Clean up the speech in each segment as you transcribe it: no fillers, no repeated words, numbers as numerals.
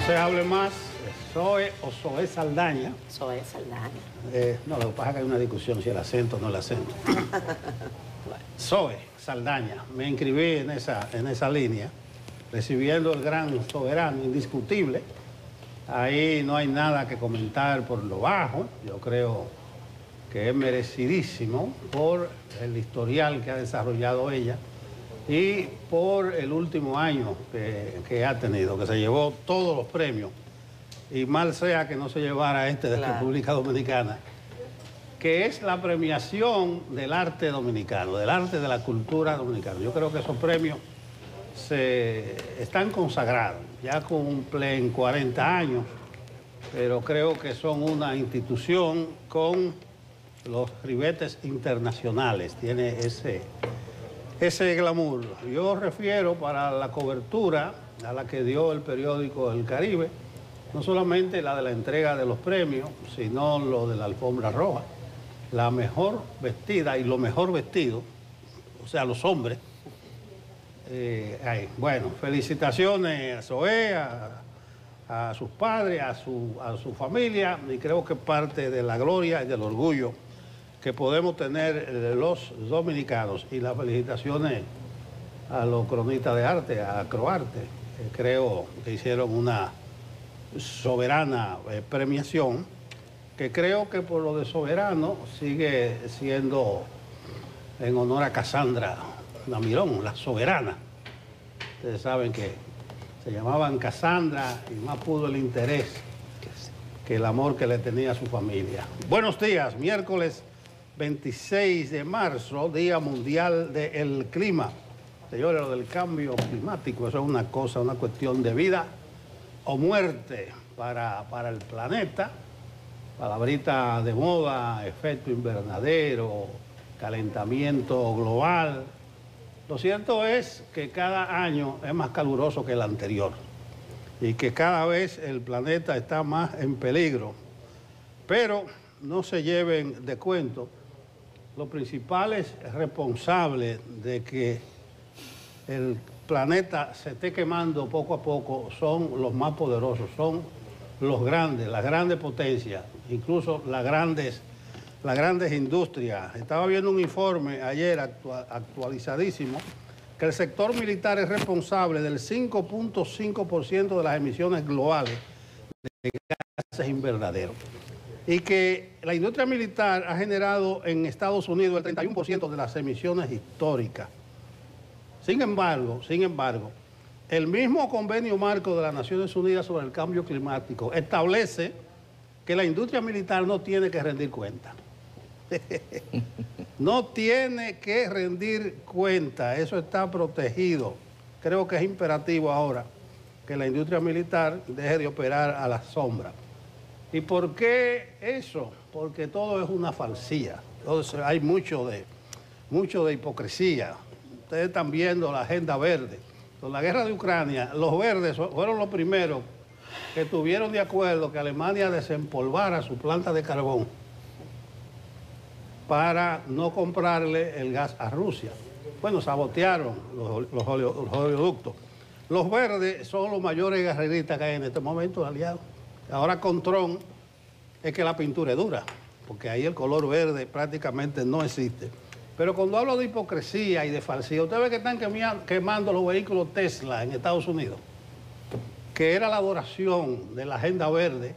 se hable más, Zoe o Zoe Saldaña. Zoe Saldaña. No, lo que pasa es que hay una discusión si el acento o no el acento. Zoe Saldaña, me inscribí en esa línea, recibiendo el gran soberano indiscutible. Ahí no hay nada que comentar por lo bajo. Yo creo que es merecidísimo por el historial que ha desarrollado ella y por el último año que ha tenido, que se llevó todos los premios. Y mal sea que no se llevara este de la República Dominicana, que es la premiación del arte dominicano, del arte de la cultura dominicana. Yo creo que esos premios están consagrados, ya cumplen 40 años, pero creo que son una institución con los ribetes internacionales, tiene ese glamour. Yo refiero para la cobertura a la que dio el periódico El Caribe, no solamente la de la entrega de los premios, sino lo de la alfombra roja, la mejor vestida y lo mejor vestido, o sea, los hombres. Bueno, felicitaciones a Zoe, a sus padres, a su familia, y creo que parte de la gloria y del orgullo que podemos tener los dominicanos. Y las felicitaciones a los cronistas de arte, a Croarte, que creo que hicieron una soberana premiación, que creo que por lo de soberano sigue siendo en honor a Casandra Namirón, la soberana. Ustedes saben que se llamaban Casandra y más pudo el interés que el amor que le tenía a su familia. Buenos días, miércoles 26 de marzo, Día Mundial del Clima. Señores, lo del cambio climático, eso es una cosa, una cuestión de vida o muerte para el planeta. Palabrita de moda, efecto invernadero, calentamiento global. Lo cierto es que cada año es más caluroso que el anterior y que cada vez el planeta está más en peligro. Pero no se lleven de cuento, los principales responsables de que el planeta se esté quemando poco a poco son los más poderosos, son los grandes, las grandes potencias, incluso las grandes industrias. Estaba viendo un informe ayer actualizadísimo que el sector militar es responsable del 5.5% de las emisiones globales de gases invernaderos y que la industria militar ha generado en Estados Unidos el 31% de las emisiones históricas. Sin embargo, el mismo convenio marco de las Naciones Unidas sobre el cambio climático establece que la industria militar no tiene que rendir cuenta. No tiene que rendir cuenta, eso está protegido. Creo que es imperativo ahora que la industria militar deje de operar a la sombra. ¿Y por qué eso? Porque todo es una falsía. Entonces, hay mucho de hipocresía. Ustedes están viendo la agenda verde. Con la guerra de Ucrania, los verdes fueron los primeros que estuvieron de acuerdo que Alemania desempolvara su planta de carbón para no comprarle el gas a Rusia. Bueno, sabotearon los oleoductos. Los verdes son los mayores guerreristas que hay en este momento, aliados. Ahora con Trump es que la pintura es dura, porque ahí el color verde prácticamente no existe. Pero cuando hablo de hipocresía y de falsedad, ustedes ven que están quemando los vehículos Tesla en Estados Unidos, que era la adoración de la agenda verde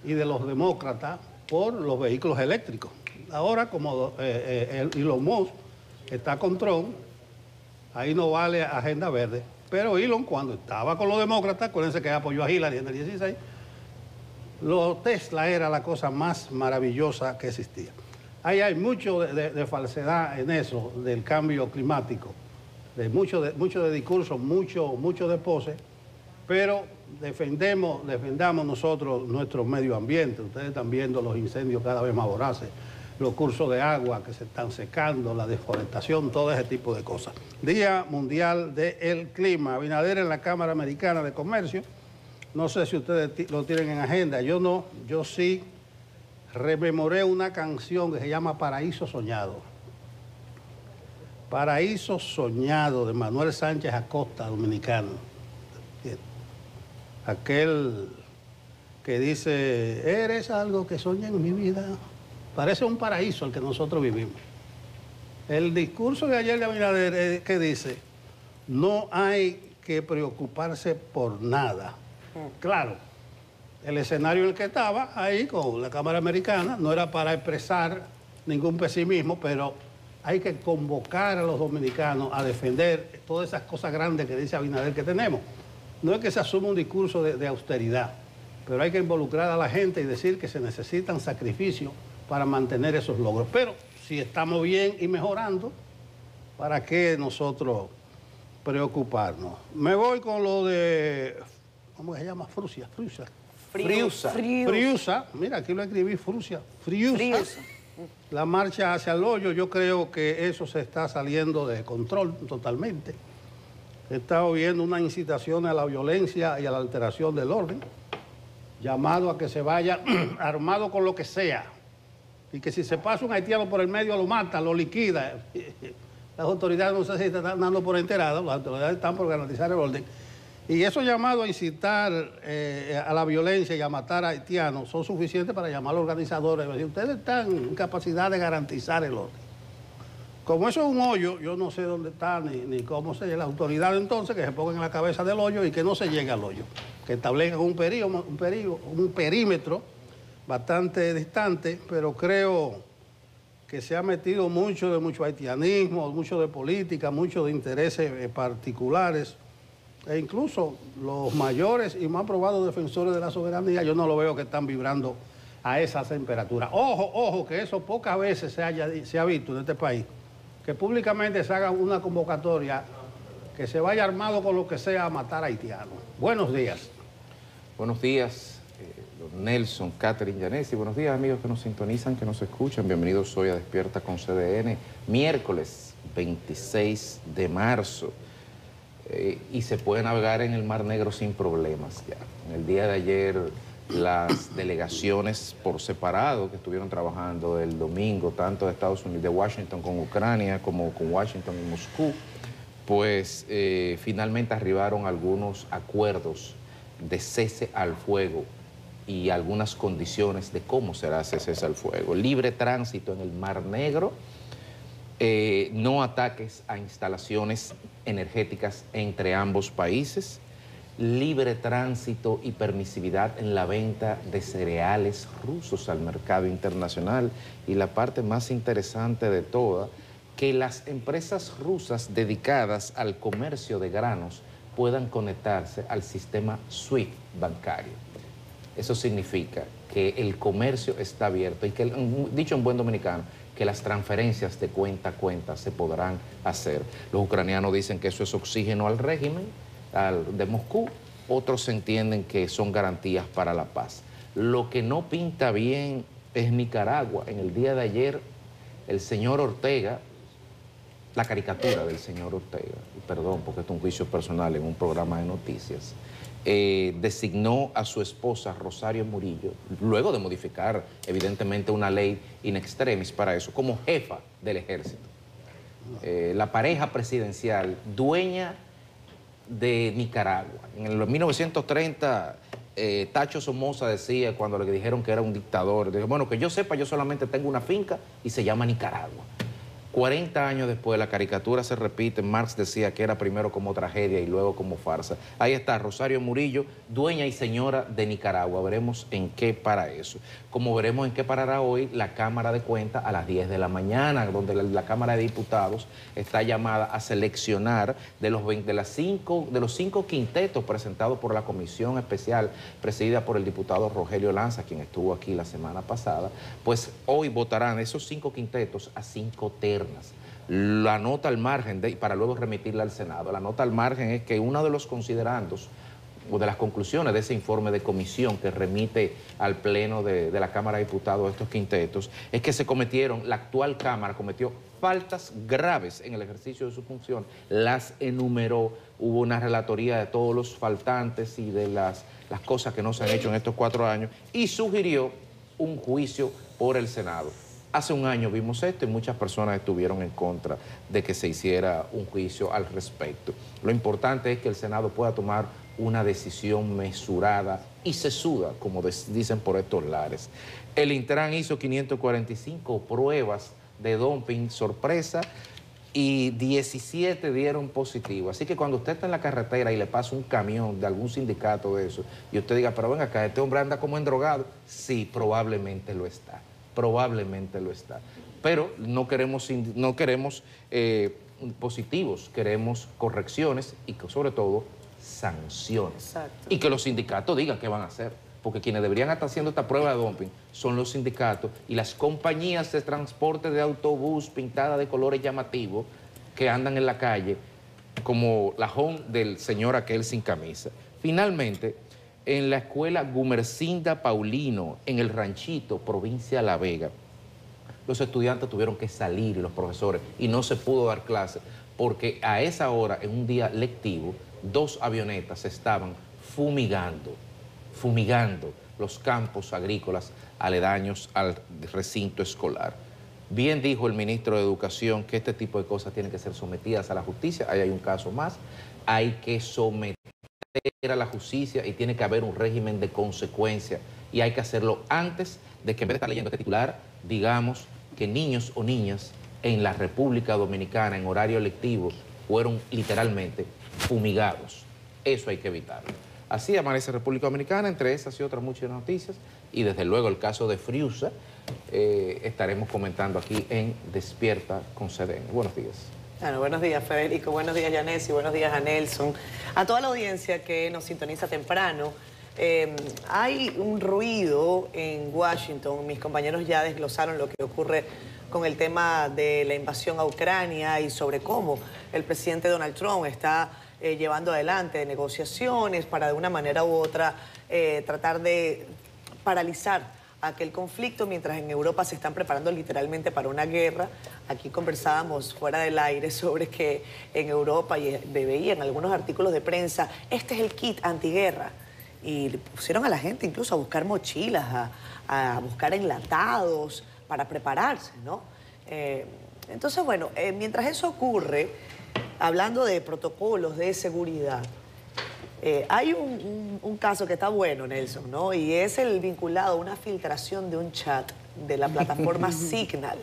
y de los demócratas por los vehículos eléctricos. Ahora, como Elon Musk está con Trump, ahí no vale agenda verde. Pero Elon, cuando estaba con los demócratas, acuérdense que apoyó a Hillary en el 16, los Tesla era la cosa más maravillosa que existía. Ahí hay mucho de falsedad en eso, del cambio climático, mucho de discurso, mucho de pose, pero defendamos nosotros nuestro medio ambiente. Ustedes están viendo los incendios cada vez más voraces, los cursos de agua que se están secando, la deforestación, todo ese tipo de cosas. Día Mundial del Clima. Abinader en la Cámara Americana de Comercio. No sé si ustedes lo tienen en agenda. Yo no, yo sí rememoré una canción que se llama Paraíso Soñado. Paraíso Soñado de Manuel Sánchez Acosta, dominicano. aquel que dice, eres algo que soñé en mi vida. Parece un paraíso el que nosotros vivimos. El discurso de ayer de Abinader que dice, no hay que preocuparse por nada. Claro, el escenario en el que estaba ahí con la Cámara Americana no era para expresar ningún pesimismo, pero hay que convocar a los dominicanos a defender todas esas cosas grandes que dice Abinader que tenemos. No es que se asuma un discurso de austeridad, pero hay que involucrar a la gente y decir que se necesitan sacrificios para mantener esos logros. Pero si estamos bien y mejorando, ¿para qué nosotros preocuparnos? Me voy con lo de, ¿cómo se llama? Friusa. Mira, aquí lo escribí, Friusa. La marcha hacia el hoyo, yo creo que eso se está saliendo de control totalmente. He estado viendo una incitación a la violencia y a la alteración del orden, llamado a que se vaya armado con lo que sea, y que si se pasa un haitiano por el medio lo mata, lo liquida. Las autoridades no sé si están dando por enteradas, las autoridades están por garantizar el orden. Y esos llamados a incitar a la violencia y a matar a haitianos son suficientes para llamar a los organizadores y decir, ustedes están en capacidad de garantizar el orden. Como eso es un hoyo, yo no sé dónde está ni cómo se la autoridad entonces que se pongan en la cabeza del hoyo y que no se llegue al hoyo, que establezcan un perímetro bastante distante, pero creo que se ha metido mucho haitianismo, mucho de política, mucho de intereses particulares, e incluso los mayores y más probados defensores de la soberanía, yo no lo veo que están vibrando a esa temperatura. Ojo, que eso pocas veces se ha visto en este país, que públicamente se haga una convocatoria, que se vaya armado con lo que sea a matar a haitianos. Buenos días. Buenos días, don Nelson, Catherine, Yanesi. Buenos días, amigos que nos sintonizan, que nos escuchan. Bienvenidos hoy a Despierta con CDN, miércoles 26 de marzo. Y se puede navegar en el Mar Negro sin problemas ya. En el día de ayer, las delegaciones por separado que estuvieron trabajando el domingo, tanto de Estados Unidos, de Washington con Ucrania, como con Washington y Moscú, pues finalmente arribaron algunos acuerdos de cese al fuego y algunas condiciones de cómo será ese cese al fuego. Libre tránsito en el Mar Negro, no ataques a instalaciones energéticas entre ambos países, libre tránsito y permisividad en la venta de cereales rusos al mercado internacional y la parte más interesante de toda, que las empresas rusas dedicadas al comercio de granos puedan conectarse al sistema SWIFT bancario. Eso significa que el comercio está abierto y que, dicho en buen dominicano, que las transferencias de cuenta a cuenta se podrán hacer. Los ucranianos dicen que eso es oxígeno al régimen de Moscú, otros entienden que son garantías para la paz. Lo que no pinta bien es Nicaragua. En el día de ayer, el señor Ortega, la caricatura del señor Ortega, perdón porque esto es un juicio personal en un programa de noticias, designó a su esposa Rosario Murillo, luego de modificar evidentemente una ley in extremis para eso, como jefa del ejército. La pareja presidencial, dueña de Nicaragua. En el 1930, Tacho Somoza decía, cuando le dijeron que era un dictador, dijo, bueno, que yo sepa, yo solamente tengo una finca y se llama Nicaragua. 40 años después, la caricatura se repite. Marx decía que era primero como tragedia y luego como farsa. Ahí está Rosario Murillo, dueña y señora de Nicaragua. Veremos en qué para eso. Como veremos en qué parará hoy la Cámara de Cuentas a las 10 de la mañana, donde la Cámara de Diputados está llamada a seleccionar de los 5 quintetos presentados por la Comisión Especial presidida por el diputado Rogelio Lanza, quien estuvo aquí la semana pasada. Pues hoy votarán esos 5 quintetos a 5 ternas. La nota al margen, para luego remitirla al Senado, la nota al margen es que uno de los considerandos o de las conclusiones de ese informe de comisión que remite al Pleno de la Cámara de Diputados estos quintetos es que la actual Cámara cometió faltas graves en el ejercicio de su función, las enumeró, hubo una relatoría de todos los faltantes y de las cosas que no se han hecho en estos 4 años y sugirió un juicio por el Senado. Hace un año vimos esto y muchas personas estuvieron en contra de que se hiciera un juicio al respecto. Lo importante es que el Senado pueda tomar una decisión mesurada y sesuda, como dicen por estos lares. El Intran hizo 545 pruebas de doping sorpresa y 17 dieron positivo. Así que cuando usted está en la carretera y le pasa un camión de algún sindicato de eso, y usted diga, pero venga acá, este hombre anda como endrogado, sí, probablemente lo está, Pero no queremos positivos, queremos correcciones y sobre todo sanciones. Exacto. Y que los sindicatos digan qué van a hacer, porque quienes deberían estar haciendo esta prueba de doping son los sindicatos y las compañías de transporte de autobús pintadas de colores llamativos que andan en la calle como la home del señor aquel sin camisa. Finalmente, en la escuela Gumercinda Paulino, en el Ranchito, provincia de La Vega, los estudiantes tuvieron que salir, los profesores, y no se pudo dar clase, porque a esa hora, en un día lectivo, 2 avionetas estaban fumigando los campos agrícolas aledaños al recinto escolar. Bien dijo el ministro de Educación que este tipo de cosas tienen que ser sometidas a la justicia. Ahí hay un caso más. Hay que someter a la justicia y tiene que haber un régimen de consecuencia. Y hay que hacerlo antes de que, en vez de estar leyendo este titular, digamos que niños o niñas en la República Dominicana en horario lectivo fueron literalmente fumigados. Eso hay que evitarlo. Así amanece República Dominicana, entre esas y otras muchas noticias, y desde luego el caso de Friusa, estaremos comentando aquí en Despierta con CDN. Buenos días. Bueno, buenos días, Federico, buenos días, Yanesi, buenos días a Nelson, a toda la audiencia que nos sintoniza temprano. Hay un ruido en Washington, mis compañeros ya desglosaron lo que ocurre con el tema de la invasión a Ucrania y sobre cómo el presidente Donald Trump está llevando adelante negociaciones para de una manera u otra tratar de paralizar aquel conflicto, mientras en Europa se están preparando literalmente para una guerra. Aquí conversábamos fuera del aire sobre que en Europa, y veían algunos artículos de prensa, este es el kit antiguerra. Y le pusieron a la gente incluso a buscar mochilas, a buscar enlatados para prepararse, ¿no? Entonces, bueno, mientras eso ocurre, hablando de protocolos de seguridad, hay un caso que está bueno, Nelson, ¿no? Y es el vinculado a una filtración de un chat de la plataforma Signal.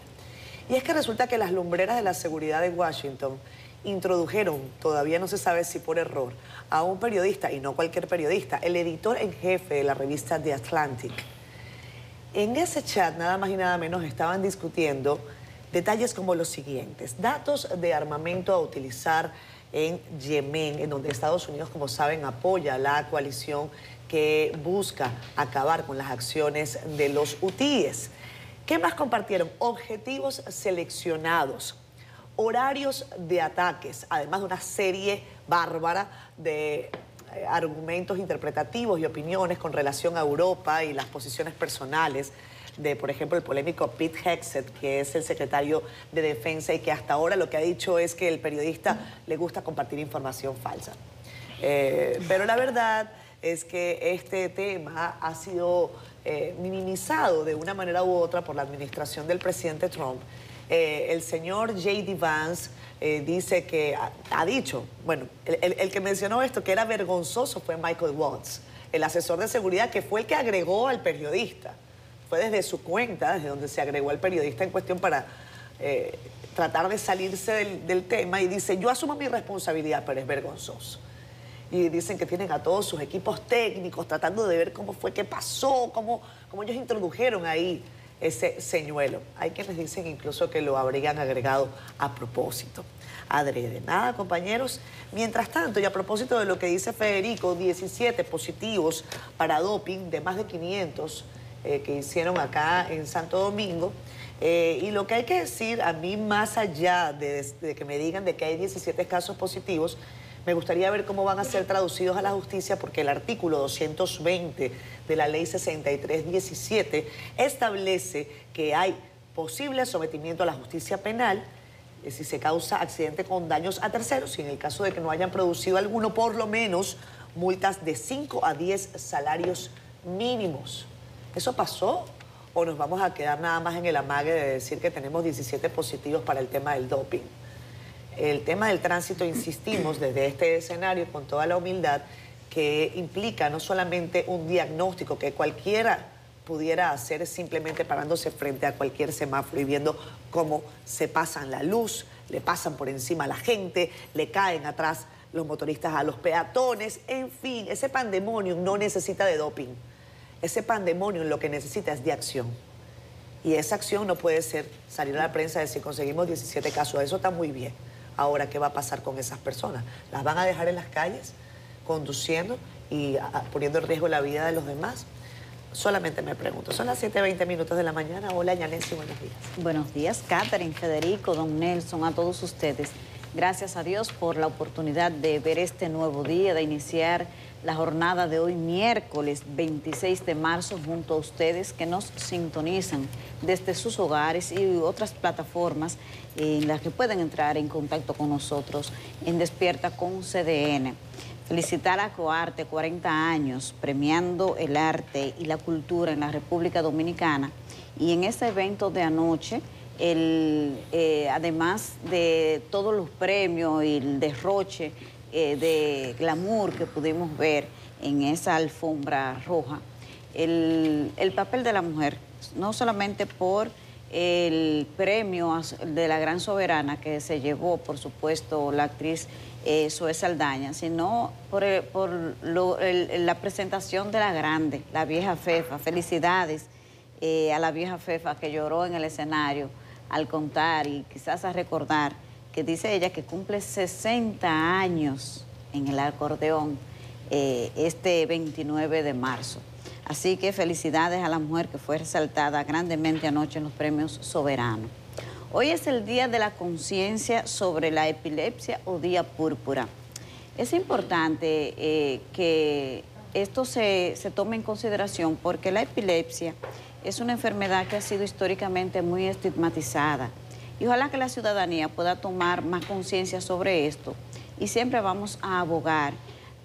Y es que resulta que las lumbreras de la seguridad de Washington introdujeron, todavía no se sabe si por error, a un periodista, y no cualquier periodista, el editor en jefe de la revista The Atlantic. En ese chat, nada más y nada menos, estaban discutiendo detalles como los siguientes: datos de armamento a utilizar en Yemen, en donde Estados Unidos, como saben, apoya la coalición que busca acabar con las acciones de los hutíes. ¿Qué más compartieron? Objetivos seleccionados, horarios de ataques, además de una serie bárbara de argumentos interpretativos y opiniones con relación a Europa y las posiciones personales de, por ejemplo, el polémico Pete Hegseth, que es el secretario de Defensa y que hasta ahora lo que ha dicho es que el periodista le gusta compartir información falsa. Pero la verdad es que este tema ha sido minimizado de una manera u otra por la administración del presidente Trump. El señor J.D. Vance dice que ha dicho, bueno, el que mencionó esto, que era vergonzoso, fue Michael Waltz, el asesor de seguridad, que fue el que agregó al periodista. Fue desde su cuenta, desde donde se agregó al periodista en cuestión para tratar de salirse del tema, y dice, yo asumo mi responsabilidad, pero es vergonzoso. Y dicen que tienen a todos sus equipos técnicos tratando de ver cómo fue que pasó, cómo ellos introdujeron ahí ese señuelo. Hay quienes dicen incluso que lo habrían agregado a propósito, adrede. Nada, compañeros. Mientras tanto, y a propósito de lo que dice Federico, 17 positivos para doping de más de 500 que hicieron acá en Santo Domingo. Y lo que hay que decir, a mí, más allá de que me digan de que hay 17 casos positivos, me gustaría ver cómo van a ser traducidos a la justicia, porque el artículo 220 de la ley 6317 establece que hay posible sometimiento a la justicia penal si se causa accidente con daños a terceros y en el caso de que no hayan producido alguno, por lo menos multas de 5 a 10 salarios mínimos. ¿Eso pasó o nos vamos a quedar nada más en el amague de decir que tenemos 17 positivos para el tema del doping? El tema del tránsito, insistimos desde este escenario con toda la humildad que implica no solamente un diagnóstico que cualquiera pudiera hacer simplemente parándose frente a cualquier semáforo y viendo cómo se pasan la luz, le pasan por encima a la gente, le caen atrás los motoristas a los peatones, en fin, ese pandemonium no necesita de doping. Ese pandemonium lo que necesita es de acción. Y esa acción no puede ser salir a la prensa y decir conseguimos 17 casos, eso está muy bien. Ahora, ¿qué va a pasar con esas personas? ¿Las van a dejar en las calles conduciendo y poniendo en riesgo la vida de los demás? Solamente me pregunto, son las 7:20 minutos de la mañana. Hola, Yanesi, buenos días. Buenos días, Catherine, Federico, don Nelson, a todos ustedes. Gracias a Dios por la oportunidad de ver este nuevo día, de iniciar la jornada de hoy, miércoles 26 de marzo, junto a ustedes que nos sintonizan desde sus hogares y otras plataformas en las que pueden entrar en contacto con nosotros en Despierta con CDN. Felicitar a Coarte, 40 años, premiando el arte y la cultura en la República Dominicana. Y en este evento de anoche, además de todos los premios y el derroche de glamour que pudimos ver en esa alfombra roja, el papel de la mujer, no solamente por el premio de la Gran Soberana que se llevó, por supuesto, la actriz Zoe Saldaña, sino por la presentación de la grande, la vieja Fefa. Felicidades a la vieja Fefa que lloró en el escenario al contar y quizás a recordar que dice ella que cumple 60 años en el acordeón este 29 de marzo. Así que felicidades a la mujer que fue resaltada grandemente anoche en los premios Soberanos. Hoy es el Día de la Conciencia sobre la Epilepsia o Día Púrpura. Es importante que esto se tome en consideración porque la epilepsia es una enfermedad que ha sido históricamente muy estigmatizada. Y ojalá que la ciudadanía pueda tomar más conciencia sobre esto y siempre vamos a abogar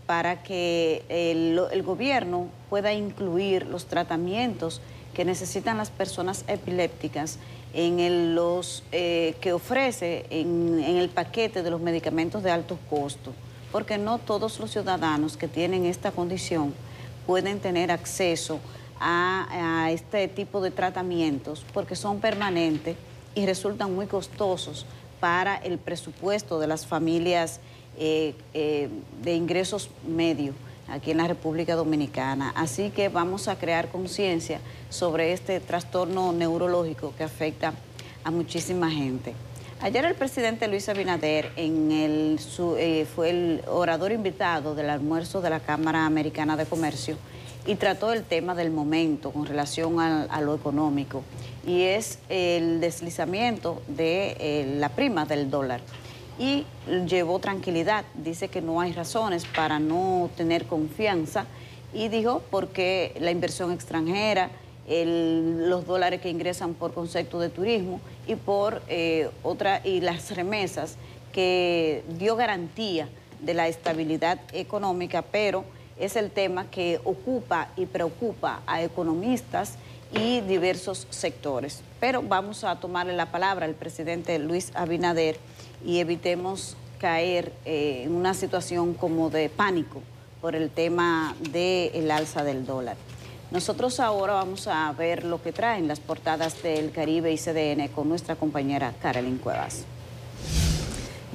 para que el gobierno pueda incluir los tratamientos que necesitan las personas epilépticas en los que ofrece en el paquete de los medicamentos de alto costo, porque no todos los ciudadanos que tienen esta condición pueden tener acceso a este tipo de tratamientos porque son permanentes y resultan muy costosos para el presupuesto de las familias de ingresos medios aquí en la República Dominicana. Así que vamos a crear conciencia sobre este trastorno neurológico que afecta a muchísima gente. Ayer el presidente Luis Abinader fue el orador invitado del almuerzo de la Cámara Americana de Comercio y trató el tema del momento con relación a lo económico, y es el deslizamiento de la prima del dólar. Y llevó tranquilidad, dice que no hay razones para no tener confianza, y dijo porque la inversión extranjera, los dólares que ingresan por concepto de turismo y y las remesas, que dio garantía de la estabilidad económica, pero es el tema que ocupa y preocupa a economistas y diversos sectores. Pero vamos a tomarle la palabra al presidente Luis Abinader y evitemos caer en una situación como de pánico por el tema del alza del dólar. Nosotros ahora vamos a ver lo que traen las portadas del Caribe y CDN con nuestra compañera Carolyn Cuevas.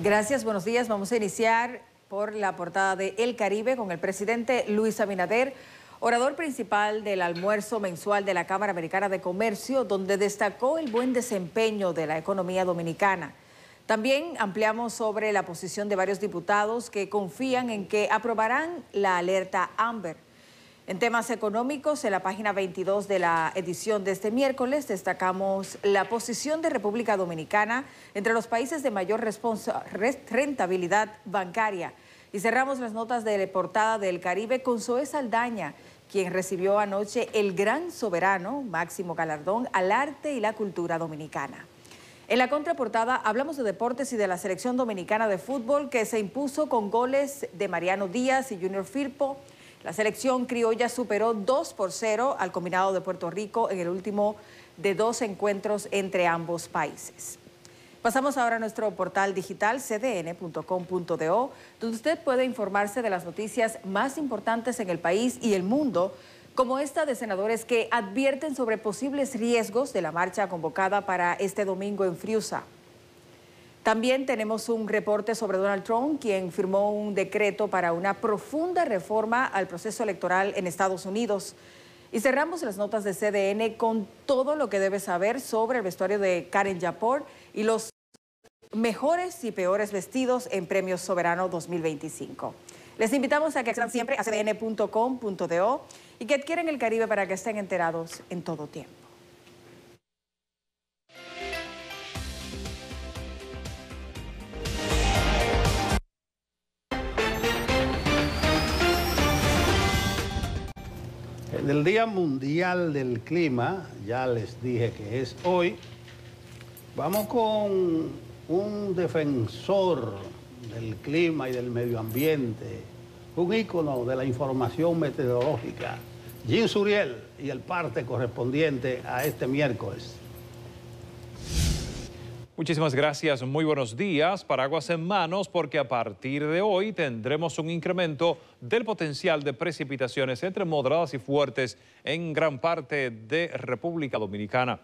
Gracias, buenos días. Vamos a iniciar por la portada de El Caribe con el presidente Luis Abinader, orador principal del almuerzo mensual de la Cámara Americana de Comercio, donde destacó el buen desempeño de la economía dominicana. También ampliamos sobre la posición de varios diputados que confían en que aprobarán la alerta Amber. En temas económicos, en la página 22 de la edición de este miércoles, destacamos la posición de República Dominicana entre los países de mayor rentabilidad bancaria. Y cerramos las notas de la portada del Caribe con Zoe Saldaña, quien recibió anoche el Gran Soberano, máximo galardón al arte y la cultura dominicana. En la contraportada hablamos de deportes y de la selección dominicana de fútbol que se impuso con goles de Mariano Díaz y Junior Firpo. La selección criolla superó 2-0 al combinado de Puerto Rico en el último de 2 encuentros entre ambos países. Pasamos ahora a nuestro portal digital cdn.com.do, donde usted puede informarse de las noticias más importantes en el país y el mundo, como esta de senadores que advierten sobre posibles riesgos de la marcha convocada para este domingo en Friusa. También tenemos un reporte sobre Donald Trump, quien firmó un decreto para una profunda reforma al proceso electoral en Estados Unidos. Y cerramos las notas de CDN con todo lo que debes saber sobre el vestuario de Karen Yapor y los mejores y peores vestidos en Premios Soberano 2025. Les invitamos a que accedan siempre a cdn.com.do y que adquieran el Caribe para que estén enterados en todo tiempo. En el Día Mundial del Clima, ya les dije que es hoy, vamos con un defensor del clima y del medio ambiente, un ícono de la información meteorológica, Jim Suriel, y el parte correspondiente a este miércoles. Muchísimas gracias, muy buenos días. Paraguas en manos, porque a partir de hoy tendremos un incremento del potencial de precipitaciones entre moderadas y fuertes en gran parte de República Dominicana.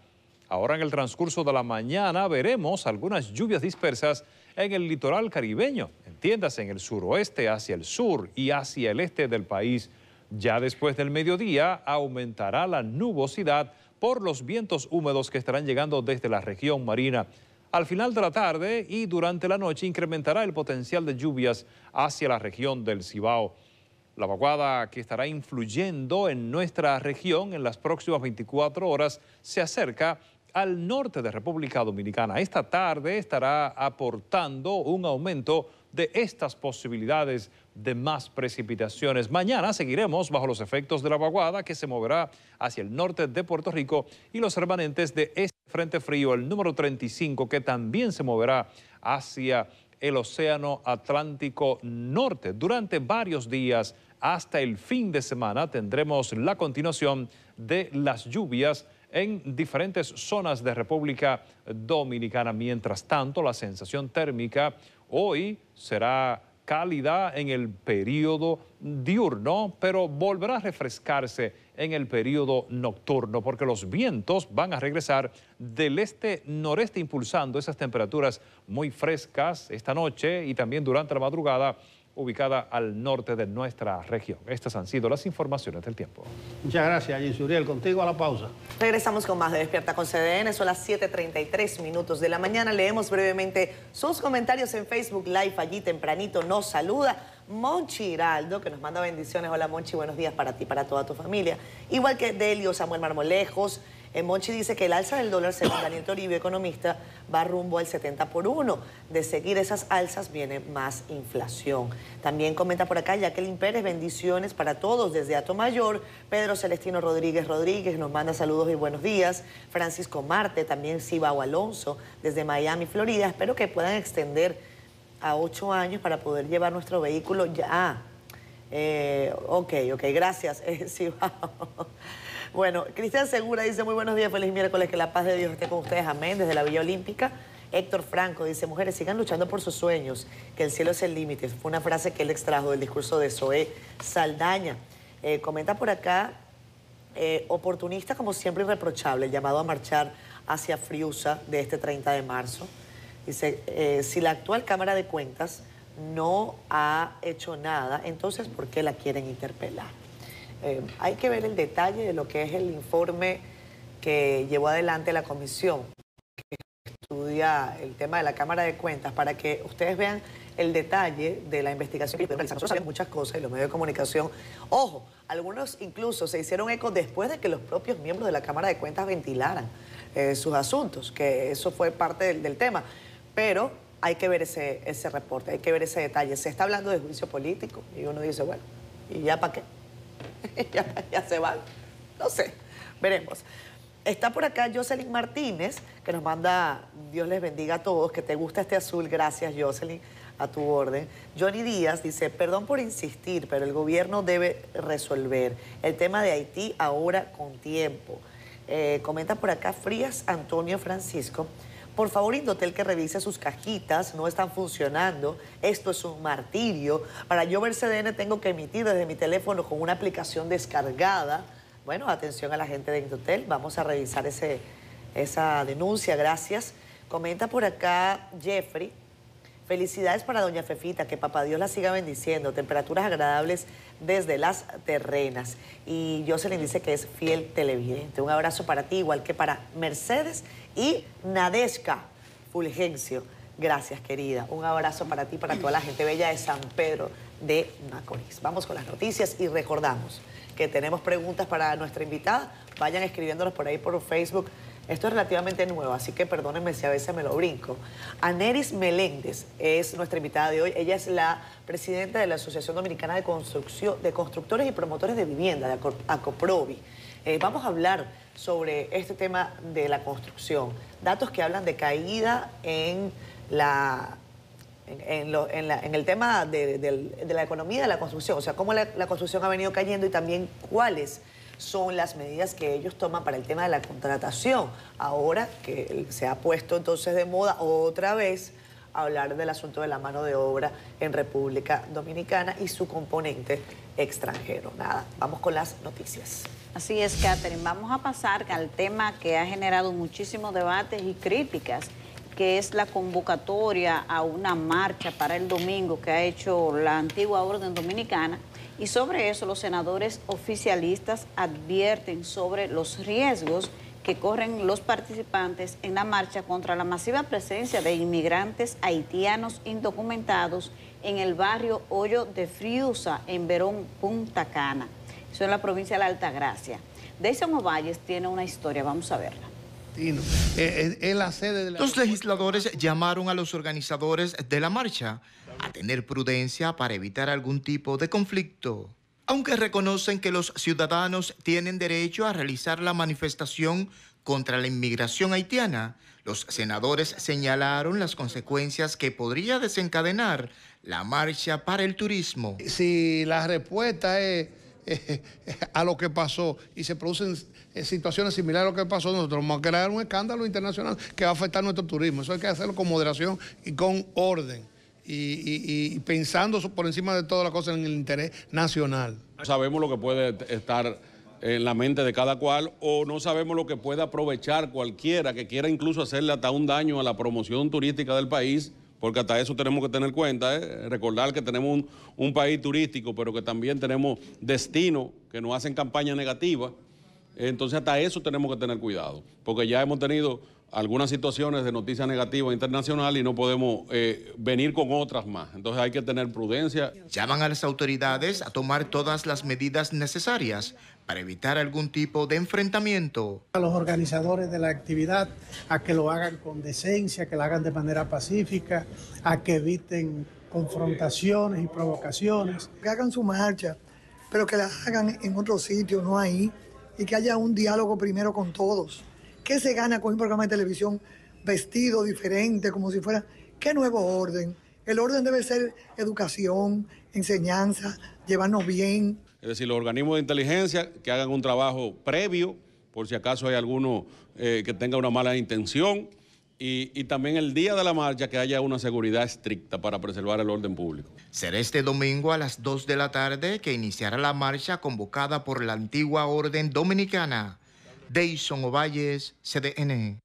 Ahora en el transcurso de la mañana veremos algunas lluvias dispersas en el litoral caribeño, entiéndase en el suroeste hacia el sur y hacia el este del país. Ya después del mediodía aumentará la nubosidad por los vientos húmedos que estarán llegando desde la región marina. Al final de la tarde y durante la noche incrementará el potencial de lluvias hacia la región del Cibao. La vaguada que estará influyendo en nuestra región en las próximas 24 horas se acerca al norte de República Dominicana. Esta tarde estará aportando un aumento de estas posibilidades de más precipitaciones. Mañana seguiremos bajo los efectos de la vaguada que se moverá hacia el norte de Puerto Rico y los remanentes de este frente frío, el número 35, que también se moverá hacia el Océano Atlántico Norte. Durante varios días hasta el fin de semana tendremos la continuación de las lluvias en diferentes zonas de República Dominicana. Mientras tanto, la sensación térmica hoy será cálida en el periodo diurno, pero volverá a refrescarse en el periodo nocturno, porque los vientos van a regresar del este-noreste, impulsando esas temperaturas muy frescas esta noche y también durante la madrugada, ubicada al norte de nuestra región. Estas han sido las informaciones del tiempo. Muchas gracias, Jim Suriel. Contigo a la pausa. Regresamos con más de Despierta con CDN. Son las 7:33 minutos de la mañana. Leemos brevemente sus comentarios en Facebook Live. Allí tempranito nos saluda Monchi Hiraldo, que nos manda bendiciones. Hola, Monchi, buenos días para ti, para toda tu familia. Igual que Delio Samuel Marmolejos. Monchi dice que el alza del dólar, según Daniel Toribio, economista, va rumbo al 70 por 1. De seguir esas alzas viene más inflación. También comenta por acá Jacqueline Pérez, bendiciones para todos desde Atomayor. Pedro Celestino Rodríguez nos manda saludos y buenos días. Francisco Marte, también Cibao Alonso, desde Miami, Florida. Espero que puedan extender a 8 años para poder llevar nuestro vehículo ya. Ok, gracias, Cibao. Bueno, Cristian Segura dice, muy buenos días, feliz miércoles, que la paz de Dios esté con ustedes, amén, desde la Villa Olímpica. Héctor Franco dice, mujeres, sigan luchando por sus sueños, que el cielo es el límite. Fue una frase que él extrajo del discurso de Zoé Saldaña. Comenta por acá, oportunista como siempre irreprochable, el llamado a marchar hacia Friusa de este 30 de marzo. Dice, si la actual Cámara de Cuentas no ha hecho nada, entonces ¿por qué la quieren interpelar? Hay que ver el detalle de lo que es el informe que llevó adelante la comisión que estudia el tema de la Cámara de Cuentas, para que ustedes vean el detalle de la investigación que realizamos. Nosotros sabemos muchas cosas y los medios de comunicación, ojo, algunos incluso se hicieron eco después de que los propios miembros de la Cámara de Cuentas ventilaran sus asuntos, que eso fue parte del tema, pero hay que ver ese reporte, hay que ver ese detalle. Se está hablando de juicio político y uno dice, bueno, ¿y ya para qué? ya se van. No sé, veremos. Está por acá Jocelyn Martínez, que nos manda, Dios les bendiga a todos, que te gusta este azul. Gracias, Jocelyn, a tu orden. Johnny Díaz dice, perdón por insistir, pero el gobierno debe resolver el tema de Haití ahora con tiempo. Comenta por acá Frías Antonio Francisco, Por favor, Indotel, que revise sus cajitas, no están funcionando. Esto es un martirio. Para yo ver CDN tengo que emitir desde mi teléfono con una aplicación descargada. Bueno, atención a la gente de Indotel, vamos a revisar esa denuncia, gracias. Comenta por acá Jeffrey. Felicidades para doña Fefita, que papá Dios la siga bendiciendo. Temperaturas agradables desde Las Terrenas. Y Jocelyn dice que es fiel televidente. Un abrazo para ti, igual que para Mercedes y Nadeshka Fulgencio. Gracias, querida. Un abrazo para ti, para toda la gente bella de San Pedro de Macorís. Vamos con las noticias y recordamos que tenemos preguntas para nuestra invitada. Vayan escribiéndonos por ahí por Facebook. Esto es relativamente nuevo, así que perdónenme si a veces me lo brinco. Aneris Meléndez es nuestra invitada de hoy. Ella es la presidenta de la Asociación Dominicana de Constructores y Promotores de Vivienda, de ACOPROVI. Vamos a hablar sobre este tema de la construcción. Datos que hablan de caída en el tema de la economía de la construcción. O sea, cómo la construcción ha venido cayendo y también cuáles son las medidas que ellos toman para el tema de la contratación. Ahora que se ha puesto entonces de moda otra vez hablar del asunto de la mano de obra en República Dominicana y su componente extranjero. Nada, vamos con las noticias. Así es, Catherine. Vamos a pasar al tema que ha generado muchísimos debates y críticas, que es la convocatoria a una marcha para el domingo que ha hecho la antigua Orden Dominicana. Y sobre eso los senadores oficialistas advierten sobre los riesgos que corren los participantes en la marcha contra la masiva presencia de inmigrantes haitianos indocumentados en el barrio Hoyo de Friusa, en Verón, Punta Cana. Eso en la provincia de la Altagracia. Deison Ovalles tiene una historia, vamos a verla. Los legisladores llamaron a los organizadores de la marcha a tener prudencia para evitar algún tipo de conflicto. Aunque reconocen que los ciudadanos tienen derecho a realizar la manifestación contra la inmigración haitiana, los senadores señalaron las consecuencias que podría desencadenar la marcha para el turismo. Si la respuesta es a lo que pasó y se producen situaciones similares a lo que pasó, nosotros vamos a crear un escándalo internacional que va a afectar nuestro turismo. Eso hay que hacerlo con moderación y con orden y pensando por encima de todas las cosas en el interés nacional. Sabemos lo que puede estar en la mente de cada cual o no sabemos lo que puede aprovechar cualquiera que quiera incluso hacerle hasta un daño a la promoción turística del país, porque hasta eso tenemos que tener cuenta, recordar que tenemos un país turístico, pero que también tenemos destinos que nos hacen campaña negativa. Entonces hasta eso tenemos que tener cuidado, porque ya hemos tenido algunas situaciones de noticias negativas internacionales y no podemos venir con otras más. Entonces hay que tener prudencia. Llaman a las autoridades a tomar todas las medidas necesarias para evitar algún tipo de enfrentamiento. A los organizadores de la actividad a que lo hagan con decencia, que lo hagan de manera pacífica, a que eviten confrontaciones y provocaciones. Que hagan su marcha, pero que la hagan en otro sitio, no ahí, y que haya un diálogo primero con todos. ¿Qué se gana con un programa de televisión vestido diferente, como si fuera? ¿Qué nuevo orden? El orden debe ser educación, enseñanza, llevarnos bien. Es decir, los organismos de inteligencia que hagan un trabajo previo, por si acaso hay alguno que tenga una mala intención, y también el día de la marcha que haya una seguridad estricta para preservar el orden público. Será este domingo a las 2 de la tarde que iniciará la marcha convocada por la antigua Orden Dominicana. Deison Ovalles, CDN.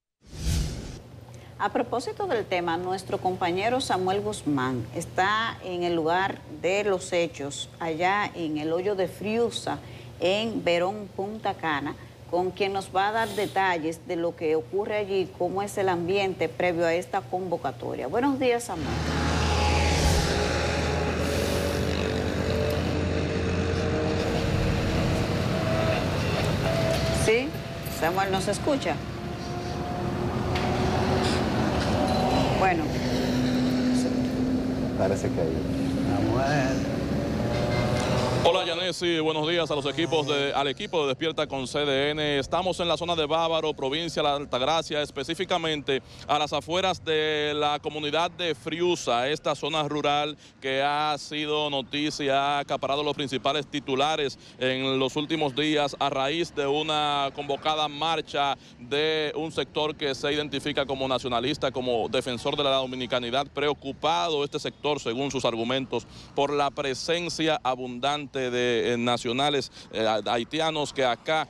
A propósito del tema, nuestro compañero Samuel Guzmán está en el lugar de los hechos, allá en el Hoyo de Friusa, en Verón, Punta Cana, con quien nos va a dar detalles de lo que ocurre allí, cómo es el ambiente previo a esta convocatoria. Buenos días, Samuel. ¿Sí? Samuel, ¿nos escucha? Bueno. Parece que hay. Hola Yanesi, buenos días a los al equipo de Despierta con CDN. Estamos en la zona de Bávaro, provincia de la Altagracia, específicamente a las afueras de la comunidad de Friusa, esta zona rural que ha sido noticia, ha acaparado los principales titulares en los últimos días a raíz de una convocada marcha de un sector que se identifica como nacionalista, como defensor de la dominicanidad, preocupado este sector, según sus argumentos, por la presencia abundante de nacionales haitianos que acá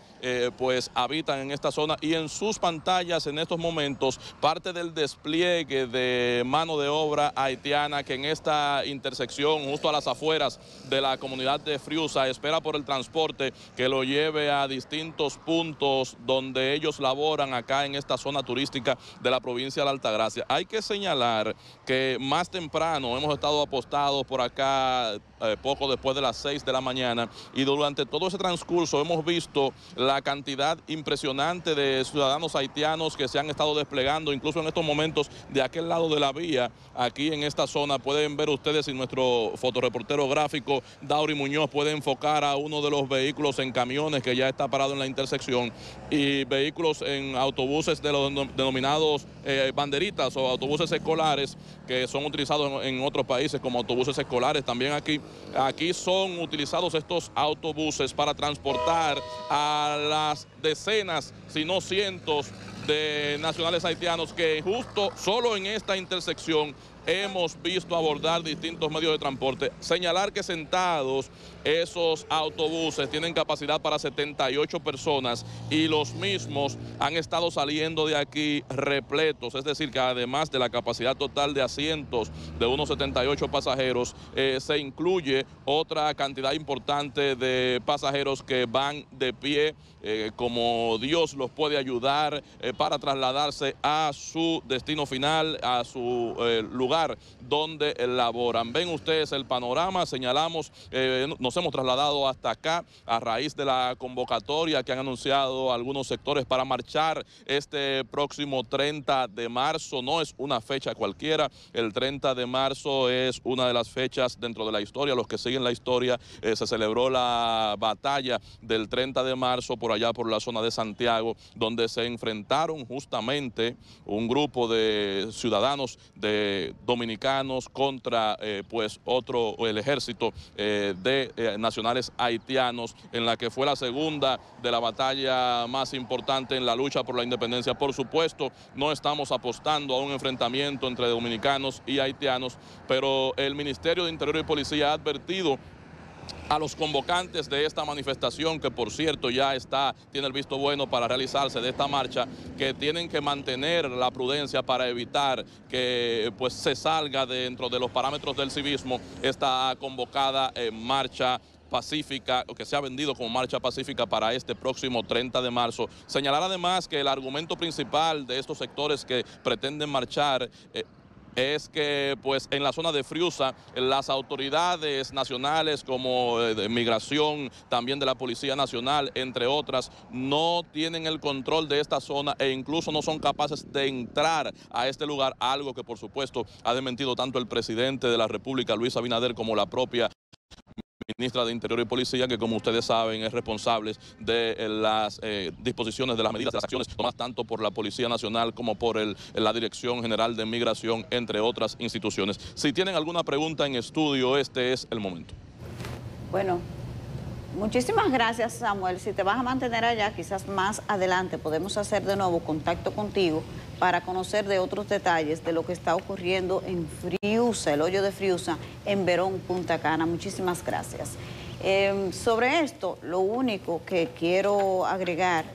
pues habitan en esta zona, y en sus pantallas en estos momentos parte del despliegue de mano de obra haitiana que en esta intersección justo a las afueras de la comunidad de Friusa espera por el transporte que lo lleve a distintos puntos donde ellos laboran acá en esta zona turística de la provincia de la Altagracia. Hay que señalar que más temprano hemos estado apostados por acá poco después de las 6 de la mañana, y durante todo ese transcurso hemos visto la cantidad impresionante de ciudadanos haitianos que se han estado desplegando, incluso en estos momentos de aquel lado de la vía, aquí en esta zona. Pueden ver ustedes, y nuestro fotoreportero gráfico Dauri Muñoz puede enfocar a uno de los vehículos en camiones que ya está parado en la intersección, y vehículos en autobuses de los denominados banderitas o autobuses escolares, que son utilizados en otros países como autobuses escolares. También aquí son utilizados estos autobuses para transportar a las decenas, si no cientos, de nacionales haitianos que justo solo en esta intersección hemos visto abordar distintos medios de transporte. Señalar que sentados esos autobuses tienen capacidad para 78 personas y los mismos han estado saliendo de aquí repletos, es decir, que además de la capacidad total de asientos de unos 78 pasajeros, se incluye otra cantidad importante de pasajeros que van de pie, como Dios los puede ayudar, para trasladarse a su destino final, a su lugar donde laboran. Ven ustedes el panorama. Señalamos, nos hemos trasladado hasta acá a raíz de la convocatoria que han anunciado algunos sectores para marchar este próximo 30 de marzo. No es una fecha cualquiera, el 30 de marzo es una de las fechas dentro de la historia. Los que siguen la historia, se celebró la batalla del 30 de marzo por allá por la zona de Santiago, donde se enfrentaron justamente un grupo de ciudadanos dominicanos contra pues el ejército de nacionales haitianos, en la que fue la segunda de la batalla más importante en la lucha por la independencia. Por supuesto, no estamos apostando a un enfrentamiento entre dominicanos y haitianos, pero el Ministerio de Interior y Policía ha advertido a los convocantes de esta manifestación, que por cierto ya tiene el visto bueno para realizarse de esta marcha, que tienen que mantener la prudencia para evitar que pues se salga dentro de los parámetros del civismo esta convocada marcha pacífica, o que se ha vendido como marcha pacífica para este próximo 30 de marzo. Señalar además que el argumento principal de estos sectores que pretenden marchar es que pues en la zona de Friusa las autoridades nacionales como de migración, también de la Policía Nacional, entre otras, no tienen el control de esta zona e incluso no son capaces de entrar a este lugar, algo que por supuesto ha desmentido tanto el presidente de la República, Luis Abinader, como la propia ministra de Interior y Policía, que como ustedes saben es responsable de las disposiciones de las medidas, de las acciones tomadas tanto por la Policía Nacional como por la Dirección General de Migración, entre otras instituciones. Si tienen alguna pregunta en estudio, este es el momento. Bueno, muchísimas gracias, Samuel. Si te vas a mantener allá, quizás más adelante podemos hacer de nuevo contacto contigo para conocer de otros detalles de lo que está ocurriendo en Friusa, el hoyo de Friusa, en Verón, Punta Cana. Muchísimas gracias. Sobre esto, lo único que quiero agregar,